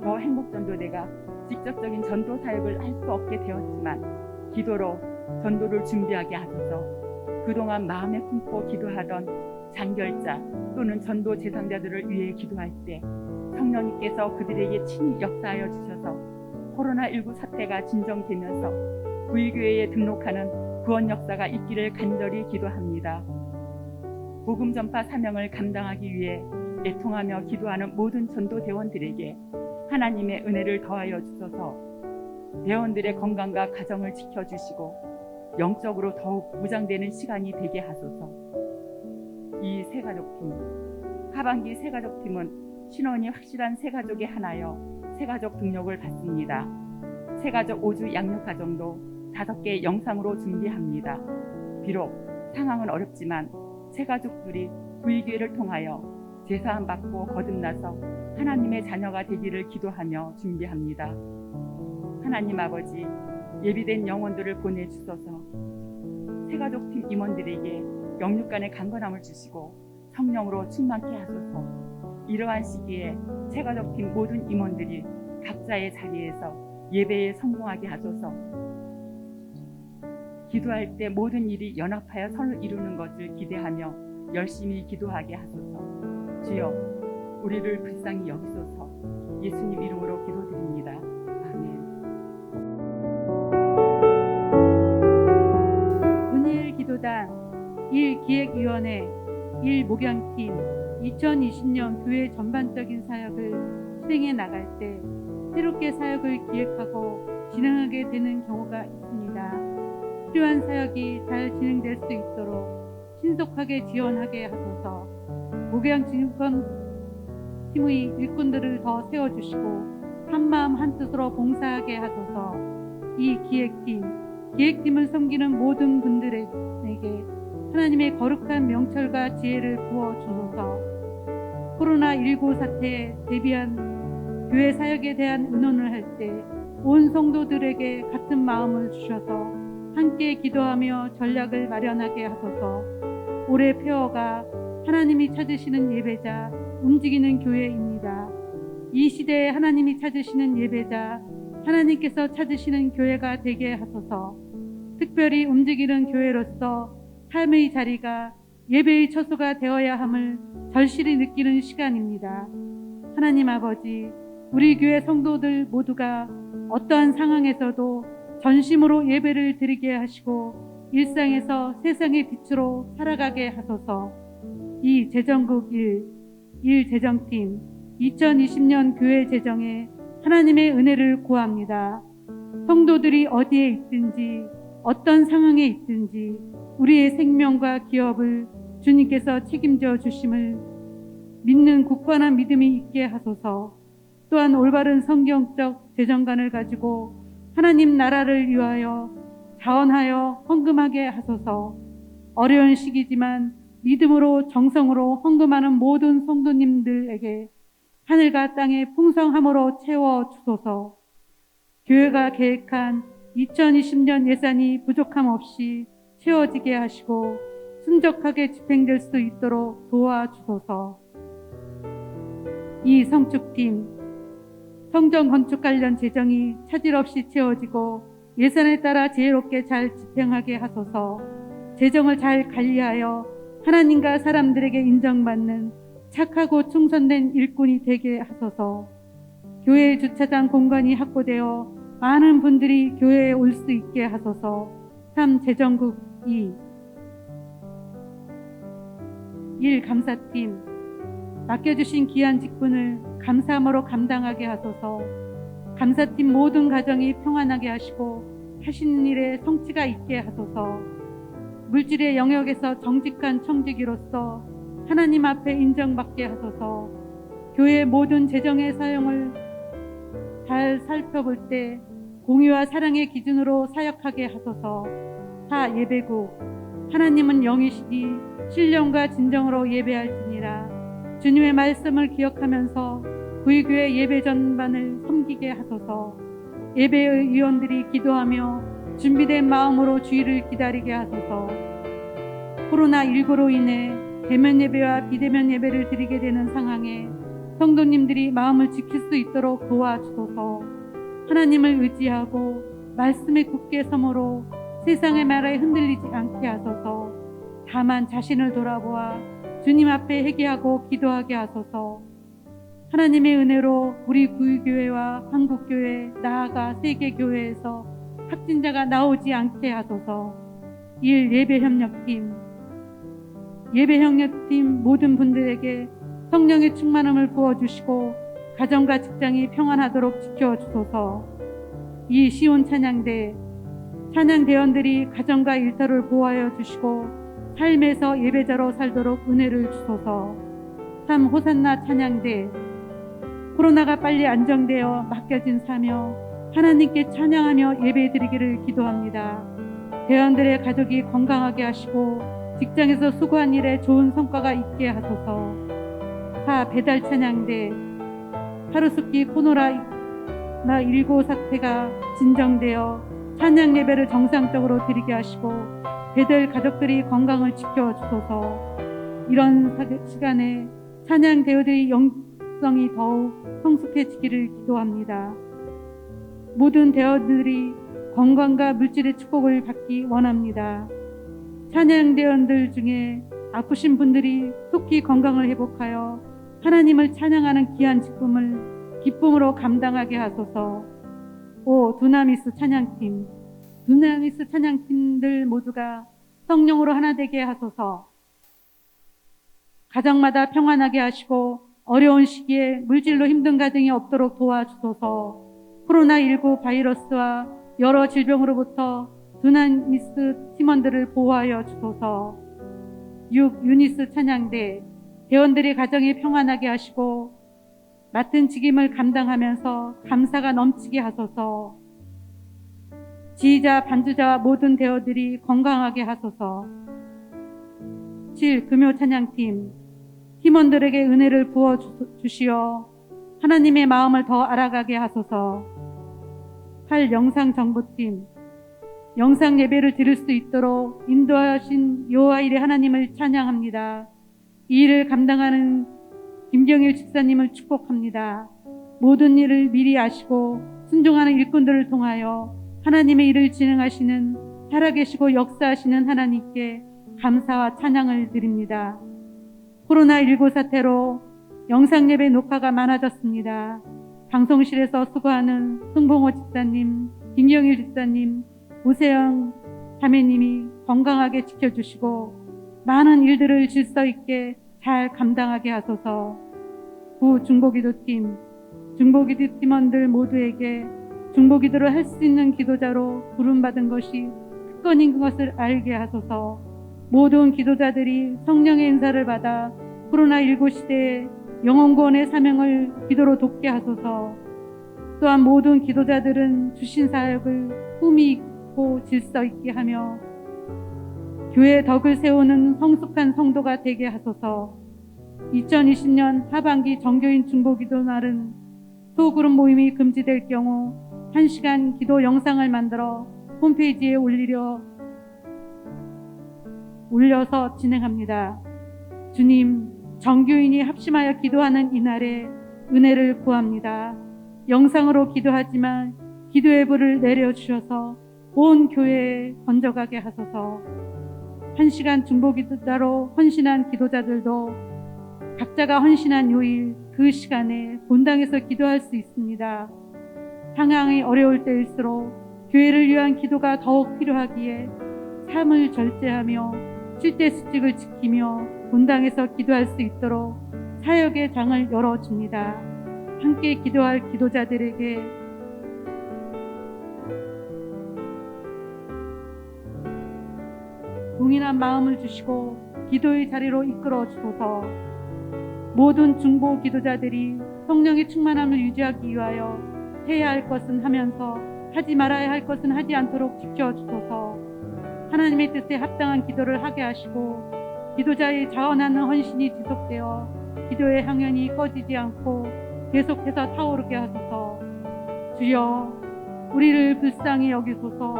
Speaker 8: 더 행복전도대가 직접적인 전도 사역을 할 수 없게 되었지만 기도로 전도를 준비하게 하소서. 그동안 마음에 품고 기도하던 장결자 또는 전도 대상자들을 위해 기도할 때 성령님께서 그들에게 친히 역사하여 주셔서 코로나19 사태가 진정되면서 구일교회에 등록하는 구원 역사가 있기를 간절히 기도합니다. 복음 전파 사명을 감당하기 위해 애통하며 기도하는 모든 전도 대원들에게 하나님의 은혜를 더하여 주셔서 대원들의 건강과 가정을 지켜주시고 영적으로 더욱 무장되는 시간이 되게 하소서. 이 새가족팀, 하반기 새가족팀은 신원이 확실한 새가족에 한하여 새가족 등록을 받습니다. 새가족 5주 양육과정도 5개 영상으로 준비합니다. 비록 상황은 어렵지만 새가족들이 구일교회를 통하여 제사함 받고 거듭나서 하나님의 자녀가 되기를 기도하며 준비합니다. 하나님 아버지, 예비된 영혼들을 보내주소서. 새가족팀 임원들에게 영육간의 강건함을 주시고 성령으로 충만케 하소서. 이러한 시기에 새가족팀 모든 임원들이 각자의 자리에서 예배에 성공하게 하소서. 기도할 때 모든 일이 연합하여 선을 이루는 것을 기대하며 열심히 기도하게 하소서. 주여, 우리를 불쌍히 여기소서. 예수님 이름으로 기도드립니다. 아멘.
Speaker 6: 문일 기도단 1기획위원회 1목양팀 2020년 교회 전반적인 사역을 실행해 나갈 때 새롭게 사역을 기획하고 진행하게 되는 경우가 있습니다. 필요한 사역이 잘 진행될 수 있도록 신속하게 지원하게 하소서. 목양진흥권 팀의 일꾼들을 더 세워주시고 한마음 한뜻으로 봉사하게 하소서. 이 기획팀을 섬기는 모든 분들에게 하나님의 거룩한 명철과 지혜를 부어주소서. 코로나19 사태에 대비한 교회 사역에 대한 의논을 할 때 온 성도들에게 같은 마음을 주셔서 함께 기도하며 전략을 마련하게 하소서. 올해 폐허가 하나님이 찾으시는 예배자, 움직이는 교회입니다. 이 시대에 하나님이 찾으시는 예배자, 하나님께서 찾으시는 교회가 되게 하소서. 특별히 움직이는 교회로서 삶의 자리가 예배의 처소가 되어야 함을 절실히 느끼는 시간입니다. 하나님 아버지, 우리 교회 성도들 모두가 어떠한 상황에서도 전심으로 예배를 드리게 하시고 일상에서 세상의 빛으로 살아가게 하소서. 이 재정국 1 재정팀 2020년 교회 재정에 하나님의 은혜를 구합니다. 성도들이 어디에 있든지 어떤 상황에 있든지 우리의 생명과 기업을 주님께서 책임져 주심을 믿는 굳건한 믿음이 있게 하소서. 또한 올바른 성경적 재정관을 가지고 하나님 나라를 위하여 자원하여 헌금하게 하소서. 어려운 시기지만 믿음으로 정성으로 헌금하는 모든 성도님들에게 하늘과 땅의 풍성함으로 채워 주소서. 교회가 계획한 2020년 예산이 부족함 없이 채워지게 하시고 순적하게 집행될 수 있도록 도와주소서. 이 성축팀 성전 건축 관련 재정이 차질 없이 채워지고 예산에 따라 지혜롭게 잘 집행하게 하소서. 재정을 잘 관리하여 하나님과 사람들에게 인정받는 착하고 충성된 일꾼이 되게 하소서. 교회 주차장 공간이 확보되어 많은 분들이 교회에 올 수 있게 하소서. 3. 재정국 1 감사팀 맡겨주신 귀한 직분을 감사함으로 감당하게 하소서. 감사팀 모든 가정이 평안하게 하시고 하시는 일에 성취가 있게 하소서. 물질의 영역에서 정직한 청지기로서 하나님 앞에 인정받게 하소서. 교회의 모든 재정의 사용을 잘 살펴볼 때 공의와 사랑의 기준으로 사역하게 하소서. 4. 예배국 하나님은 영이시니 신령과 진정으로 예배할지니라. 주님의 말씀을 기억하면서 우리 교회 예배 전반을 섬기게 하소서. 예배의 위원들이 기도하며 준비된 마음으로 주의를 기다리게 하소서. 코로나19로 인해 대면 예배와 비대면 예배를 드리게 되는 상황에 성도님들이 마음을 지킬 수 있도록 도와주소서. 하나님을 의지하고 말씀에 굳게 섬으로 세상의 말에 흔들리지 않게 하소서. 다만 자신을 돌아보아 주님 앞에 회개하고 기도하게 하소서. 하나님의 은혜로 우리 구유교회와 한국교회 나아가 세계교회에서 확진자가 나오지 않게 하소서. 1. 예배협력팀 모든 분들에게 성령의 충만함을 부어주시고 가정과 직장이 평안하도록 지켜주소서. 2. 시온 찬양대원들이 가정과 일터를 보호하여 주시고 삶에서 예배자로 살도록 은혜를 주소서. 3. 호산나 찬양대 코로나가 빨리 안정되어 맡겨진 사명 하나님께 찬양하며 예배드리기를 기도합니다. 대원들의 가족이 건강하게 하시고 직장에서 수고한 일에 좋은 성과가 있게 하소서. 4. 배달 찬양대 하루속히 코로나19 사태가 진정되어 찬양 예배를 정상적으로 드리게 하시고 배들 가족들이 건강을 지켜주소서. 이런 시간에 찬양 대우들의 영성이 더욱 성숙해지기를 기도합니다. 모든 대원들이 건강과 물질의 축복을 받기 원합니다. 찬양 대원들 중에 아프신 분들이 속히 건강을 회복하여 하나님을 찬양하는 귀한 직분을 기쁨으로 감당하게 하소서. 오 두나미스 찬양팀들 모두가 성령으로 하나 되게 하소서. 가정마다 평안하게 하시고 어려운 시기에 물질로 힘든 가정이 없도록 도와주소서. 코로나19 바이러스와 여러 질병으로부터 두나미스 팀원들을 보호하여 주소서. 6. 유니스 찬양대 대원들이 가정이 평안하게 하시고 맡은 직임을 감당하면서 감사가 넘치게 하소서. 지휘자, 반주자와 모든 대원들이 건강하게 하소서. 7. 금요 찬양팀 팀원들에게 은혜를 부어 주시어 하나님의 마음을 더 알아가게 하소서. 8. 영상 정보팀 영상 예배를 드릴 수 있도록 인도하신 여호와 일의 하나님을 찬양합니다. 이 일을 감당하는 김경일 집사님을 축복합니다. 모든 일을 미리 아시고 순종하는 일꾼들을 통하여 하나님의 일을 진행하시는 살아계시고 역사하시는 하나님께 감사와 찬양을 드립니다. 코로나19 사태로 영상예배 녹화가 많아졌습니다. 방송실에서 수고하는 승봉호 집사님, 김경일 집사님, 오세영 자매님이 건강하게 지켜주시고 많은 일들을 질서 있게 잘 감당하게 하소서. 구 중보기도팀, 중보기도 팀원들 모두에게 중보기도를 할 수 있는 기도자로 부름받은 것이 특권인 것을 알게 하소서. 모든 기도자들이 성령의 은사를 받아 코로나19 시대에 영혼구원의 사명을 기도로 돕게 하소서. 또한 모든 기도자들은 주신 사역을 품위 있고 질서 있게 하며 교회의 덕을 세우는 성숙한 성도가 되게 하소서. 2020년 하반기 정교인 중보기도 날은 소그룹 모임이 금지될 경우 1시간 기도 영상을 만들어 홈페이지에 올려서 진행합니다. 주님, 정교인이 합심하여 기도하는 이날에 은혜를 구합니다. 영상으로 기도하지만 기도의 불을 내려주셔서 온 교회에 번져가게 하소서. 1시간 중보기도자로 헌신한 기도자들도 각자가 헌신한 요일 그 시간에 본당에서 기도할 수 있습니다. 상황이 어려울 때일수록 교회를 위한 기도가 더욱 필요하기에 삶을 절제하며 7대 수칙을 지키며 본당에서 기도할 수 있도록 사역의 장을 열어줍니다. 함께 기도할 기도자들에게 동일한 마음을 주시고 기도의 자리로 이끌어 주소서. 모든 중보 기도자들이 성령의 충만함을 유지하기 위하여 해야 할 것은 하면서 하지 말아야 할 것은 하지 않도록 지켜주소서. 하나님의 뜻에 합당한 기도를 하게 하시고 기도자의 자원하는 헌신이 지속되어 기도의 향연이 꺼지지 않고 계속해서 타오르게 하소서. 주여, 우리를 불쌍히 여기소서.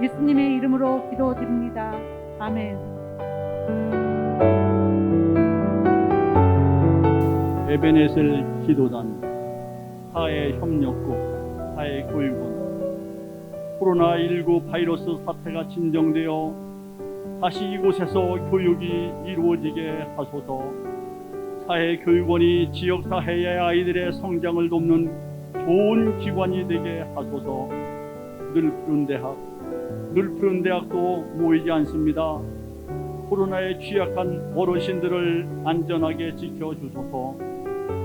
Speaker 6: 예수님의 이름으로 기도드립니다. 아멘.
Speaker 1: 에베네셀 기도단, 사회협력국, 사회교육원, 코로나19 바이러스 사태가 진정되어 다시 이곳에서 교육이 이루어지게 하소서. 사회교육원이 지역사회의 아이들의 성장을 돕는 좋은 기관이 되게 하소서. 늘 푸른 대학도 모이지 않습니다. 코로나에 취약한 어르신들을 안전하게 지켜주소서.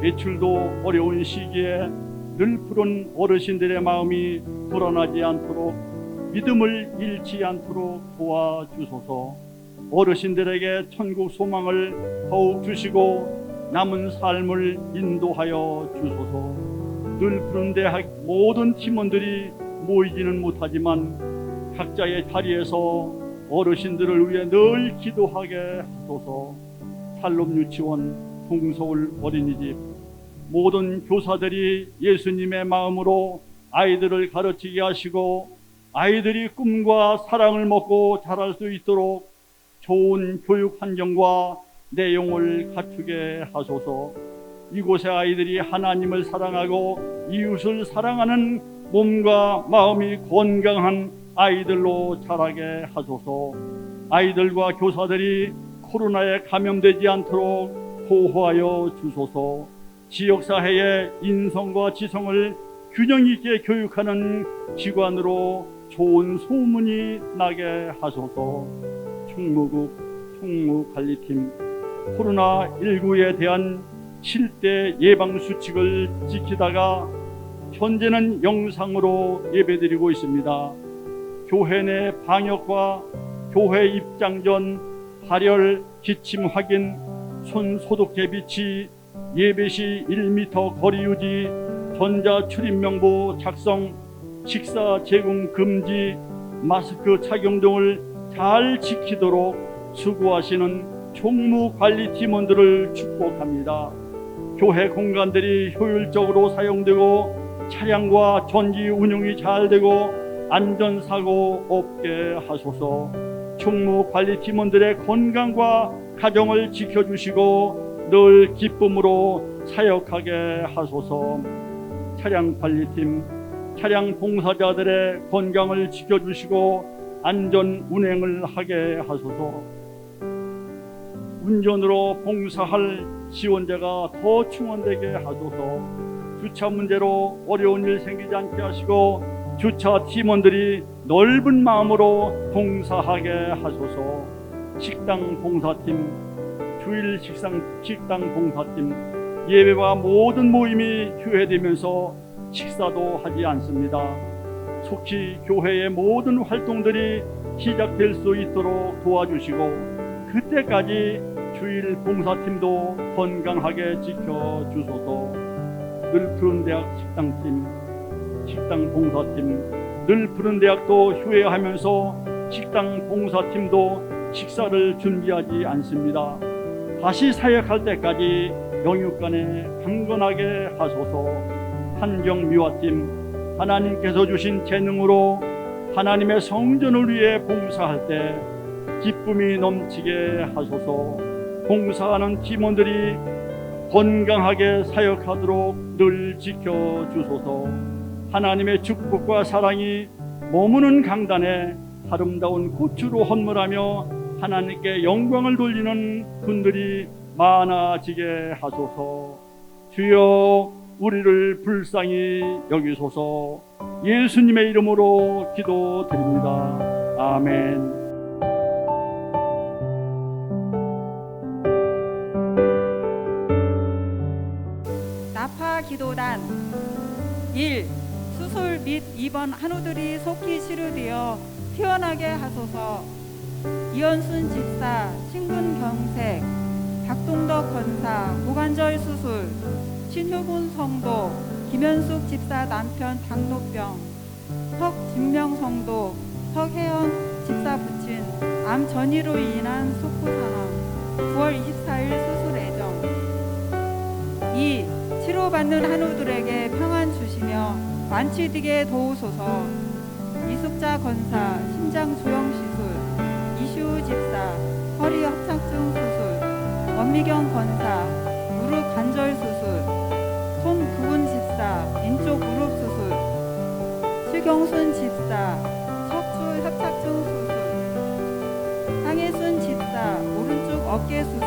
Speaker 1: 외출도 어려운 시기에 늘 푸른 어르신들의 마음이 불안하지 않도록 믿음을 잃지 않도록 도와주소서. 어르신들에게 천국 소망을 더욱 주시고 남은 삶을 인도하여 주소서. 늘 푸른 대학 모든 팀원들이 모이지는 못하지만 각자의 자리에서 어르신들을 위해 늘 기도하게 하소서. 살롬 유치원, 동서울 어린이집, 모든 교사들이 예수님의 마음으로 아이들을 가르치게 하시고 아이들이 꿈과 사랑을 먹고 자랄 수 있도록 좋은 교육 환경과 내용을 갖추게 하소서. 이곳의 아이들이 하나님을 사랑하고 이웃을 사랑하는 몸과 마음이 건강한 아이들로 자라게 하소서. 아이들과 교사들이 코로나에 감염되지 않도록 보호하여 주소서. 지역사회의 인성과 지성을 균형 있게 교육하는 기관으로 좋은 소문이 나게 하소서. 충무국 총무관리팀 코로나19에 대한 실대 예방수칙을 지키다가 현재는 영상으로 예배드리고 있습니다. 교회 내 방역과 교회 입장 전 발열, 기침 확인, 손 소독제 비치, 예배 시 1m 거리 유지, 전자 출입명부 작성, 식사 제공 금지, 마스크 착용 등을 잘 지키도록 수고하시는 총무관리 팀원들을 축복합니다. 교회 공간들이 효율적으로 사용되고 차량과 전기 운영이 잘 되고 안전사고 없게 하소서. 총무관리 팀원들의 건강과 가정을 지켜주시고 늘 기쁨으로 사역하게 하소서. 차량관리팀, 차량 봉사자들의 건강을 지켜주시고 안전 운행을 하게 하소서. 운전으로 봉사할 지원자가 더 충원되게 하소서. 주차 문제로 어려운 일 생기지 않게 하시고 주차 팀원들이 넓은 마음으로 봉사하게 하소서. 식당 봉사팀, 주일 식당 봉사팀, 예배와 모든 모임이 휴회되면서 식사도 하지 않습니다. 속히 교회의 모든 활동들이 시작될 수 있도록 도와주시고 그때까지 주일 봉사팀도 건강하게 지켜주소서. 늘 푸른 대학 식당팀, 식당 봉사팀, 늘 푸른 대학도 휴회하면서 식당 봉사팀도 식사를 준비하지 않습니다. 다시 사역할 때까지 영육간에 강건하게 하소서. 한경미화팀, 하나님께서 주신 재능으로 하나님의 성전을 위해 봉사할 때 기쁨이 넘치게 하소서. 봉사하는 팀원들이 건강하게 사역하도록 늘 지켜주소서. 하나님의 축복과 사랑이 머무는 강단에 아름다운 꽃으로 헌물하며 하나님께 영광을 돌리는 분들이 많아지게 하소서. 주여 우리를 불쌍히 여기소서. 예수님의 이름으로 기도드립니다. 아멘.
Speaker 9: 나파 기도단 1. 수술 및 입원 한우들이 속히 치료되어 퇴원하게 하소서. 이현순 집사 심근경색, 박동덕 권사 고관절 수술, 신효분 성도, 김현숙 집사 남편 당뇨병, 석진명 성도, 석혜연 집사 부친 암 전이로 인한 속구 사망, 9월 24일 수술 예정. 2. 치료받는 한우들에게 평안 주시며 완치되게 도우소서. 이숙자 권사 심장 조영 시술, 이슈 집사 허리 협착증 수술, 원미경 권사 무릎 관절 수술, 손구은 집사 왼쪽 무릎 수술, 최경순 집사 척추 협착증 수술, 상혜순 집사 오른쪽 어깨 수술,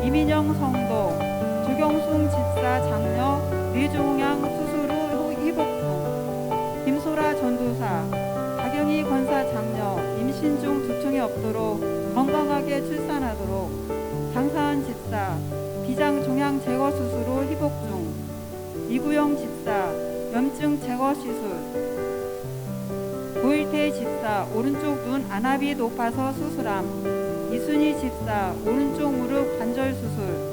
Speaker 9: 이민영 성도 조경순 집사 장녀 뇌종양 수술 후 회복 중, 김소라 전도사 박영희 권사 장녀 임신 중 두통이 없도록 건강하게 출산하도록, 장사한 집사 비장 종양 제거 수술 후 회복 중, 이구영 집사 염증 제거 시술, 고일태 집사 오른쪽 눈 안압이 높아서 수술함, 이순희 집사 오른쪽 무릎 관절 수술,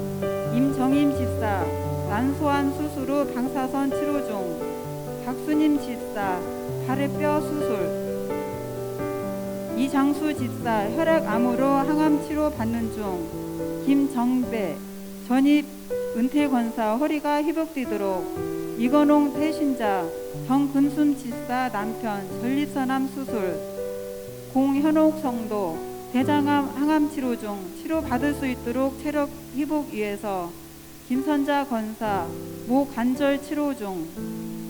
Speaker 9: 임정임 집사 난소암 수술 후 방사선 치료 중, 박수님 집사 발에뼈 수술, 이장수 집사 혈액암으로 항암 치료 받는 중, 김정배 전입 은퇴 권사 허리가 회복되도록 이건홍 태신자, 정근순 집사 남편 전립선암 수술, 공현옥 성도 대장암 항암 치료 중 치료받을 수 있도록 체력 회복 위해서 김선자 권사 목 관절 치료 중,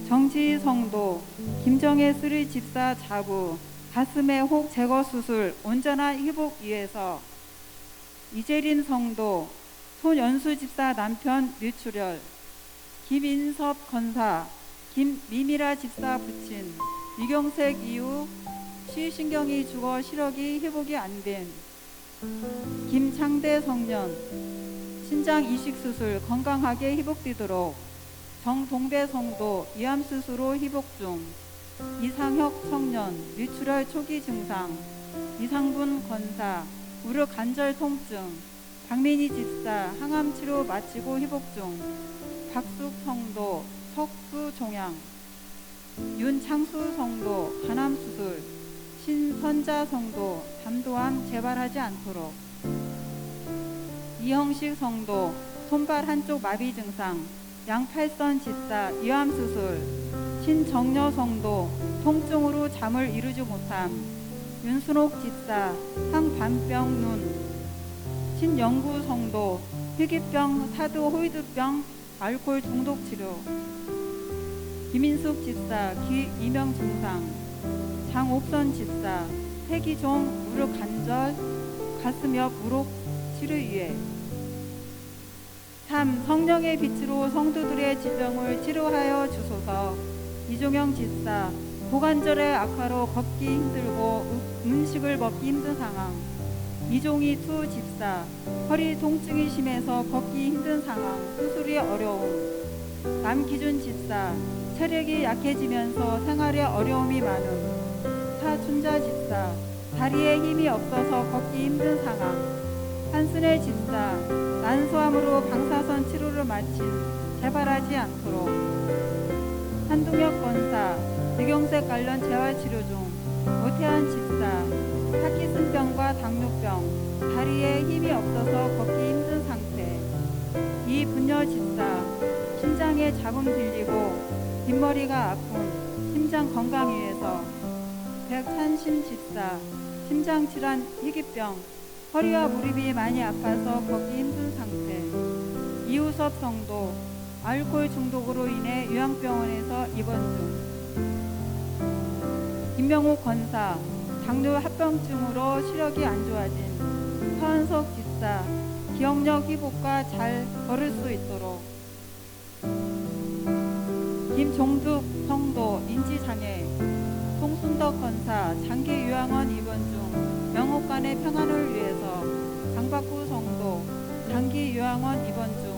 Speaker 9: 정지희 성도 김정혜 쓰리 집사 자부 가슴의 혹 제거 수술 온전한 회복 위해서 이재린 성도 손연수 집사 남편 뇌출혈, 김인섭 권사 김미미라 집사 부친 위경색 이후 시신경이 죽어 시력이 회복이 안 된 김창대 성년 신장 이식 수술 건강하게 회복되도록 정동배 성도 위암 수술로 회복 중, 이상혁 청년 뇌출혈 초기 증상, 이상분 권사 무릎 관절 통증, 박민희 집사 항암 치료 마치고 회복 중, 박숙 성도 석수 종양, 윤창수 성도 간암 수술, 신선자 성도 담도암 재발하지 않도록, 이형식 성도 손발 한쪽 마비 증상, 양팔선 집사 위암 수술, 신정려 성도 통증으로 잠을 이루지 못함, 윤순옥 집사 항반병 눈, 신영구 성도 희귀병 사두 호이드병 알코올 중독 치료, 김인숙 집사 귀 이명 증상, 장옥선 집사 폐기종 무릎 관절 가슴 옆 무릎 치료 위해 3. 성령의 빛으로 성도들의 질병을 치료하여 주소서. 이종영 집사 고관절의 악화로 걷기 힘들고 음식을 먹기 힘든 상황, 이종희 투 집사 허리 통증이 심해서 걷기 힘든 상황, 수술이 어려움, 남기준 집사 체력이 약해지면서 생활에 어려움이 많음, 차춘자 집사 다리에 힘이 없어서 걷기 힘든 상황, 한순애 집사 난소암으로 방사선 치료를 마친 재발하지 않도록, 한동혁 권사 뇌경색 관련 재활치료 중, 오태한 집사 파킨슨병과 당뇨병 다리에 힘이 없어서 걷기 힘든 상태, 이분녀 집사 심장에 잡음 들리고 뒷머리가 아픈 심장 건강 위해서, 백찬심 집사 심장질환 희귀병 허리와 무릎이 많이 아파서 걷기 힘든 상태, 이우섭 성도 알코올 중독으로 인해 요양병원에서 입원 중, 김명옥 권사 당뇨 합병증으로 시력이 안 좋아진 서한석 집사 기억력 회복과 잘 걸을 수 있도록, 김종득 성도 인지장애 송순덕 권사 장기 요양원 입원 중 영업관의 평안을 위해서, 강박구 성도 장기 요양원 입원 중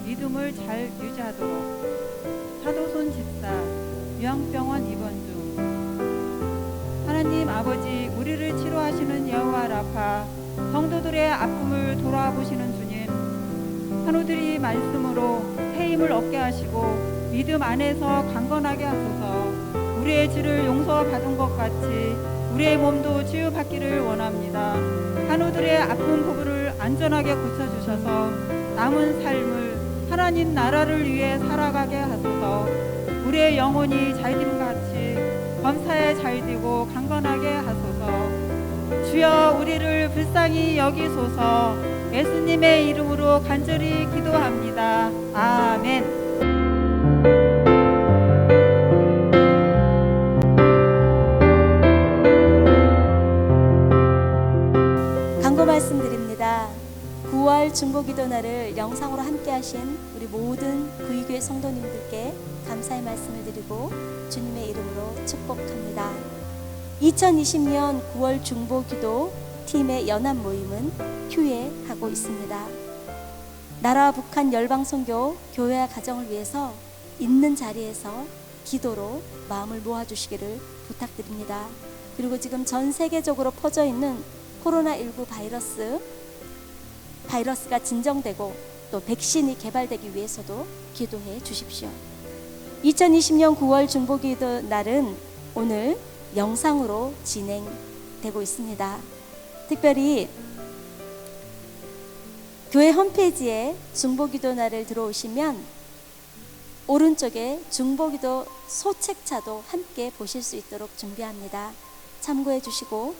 Speaker 9: 믿음을 잘 유지하도록, 사도손 집사 요양병원 입원 중. 하나님 아버지, 우리를 치료하시는 여호와 라파, 성도들의 아픔을 돌아보시는 주님, 환우들이 말씀으로 새 힘을 얻게 하시고 믿음 안에서 강건하게 하소서. 우리의 죄를 용서받은 것 같이 우리의 몸도 치유받기를 원합니다. 환우들의 아픈 부부를 안전하게 고쳐주셔서 남은 삶을 하나님 나라를 위해 살아가게 하소서. 우리의 영혼이 잘됨 같이 범사에 잘되고 강건하게 하소서. 주여, 우리를 불쌍히 여기소서. 예수님의 이름으로 간절히 기도합니다. 아멘.
Speaker 2: 광고 말씀드립니다. 9월 중보기도 날을 영상으로 함께 하신 우리 모든 구의교회 성도님들께 감사의 말씀을 드리고 주님의 이름으로 축복합니다. 2020년 9월 중보기도 팀의 연합 모임은 휴회하고 있습니다. 나라와 북한 열방선교 교회와 가정을 위해서 있는 자리에서 기도로 마음을 모아주시기를 부탁드립니다. 그리고 지금 전 세계적으로 퍼져 있는 코로나19 바이러스가 진정되고 또 백신이 개발되기 위해서도 기도해 주십시오. 2020년 9월 중보기도 날은 오늘 영상으로 진행되고 있습니다. 특별히 교회 홈페이지에 중보기도 날을 들어오시면 오른쪽에 중보기도 소책자도 함께 보실 수 있도록 준비합니다. 참고해 주시고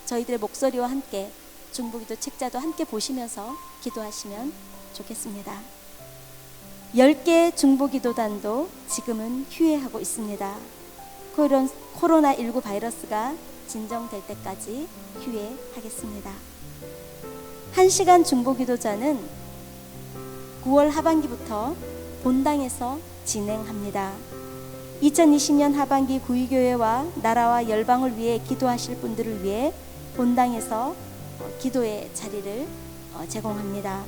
Speaker 2: 저희들의 목소리와 함께 중보기도 책자도 함께 보시면서 기도하시면 좋겠습니다. 10개의 중보기도단도 지금은 휴회하고 있습니다. 코로나19 바이러스가 진정될 때까지 휴회하겠습니다. 1시간 중보기도자는 9월 하반기부터 본당에서 진행합니다. 2020년 하반기 구의교회와 나라와 열방을 위해 기도하실 분들을 위해 본당에서 기도의 자리를 제공합니다.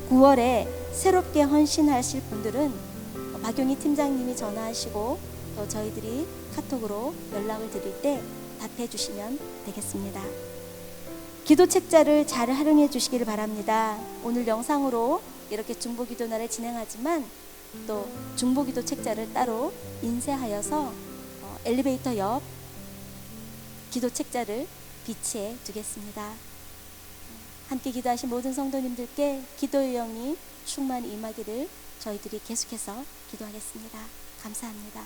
Speaker 2: 9월에 새롭게 헌신하실 분들은 박용희 팀장님이 전화하시고 또 저희들이 카톡으로 연락을 드릴 때 답해 주시면 되겠습니다. 기도 책자를 잘 활용해 주시기를 바랍니다. 오늘 영상으로 이렇게 중보기도날을 진행하지만 또 중보기도 책자를 따로 인쇄하여서 엘리베이터 옆 기도 책자를 비치해 두겠습니다. 함께 기도하신 모든 성도님들께 기도의 영이 충만히 임하기를 저희들이 계속해서 기도하겠습니다. 감사합니다.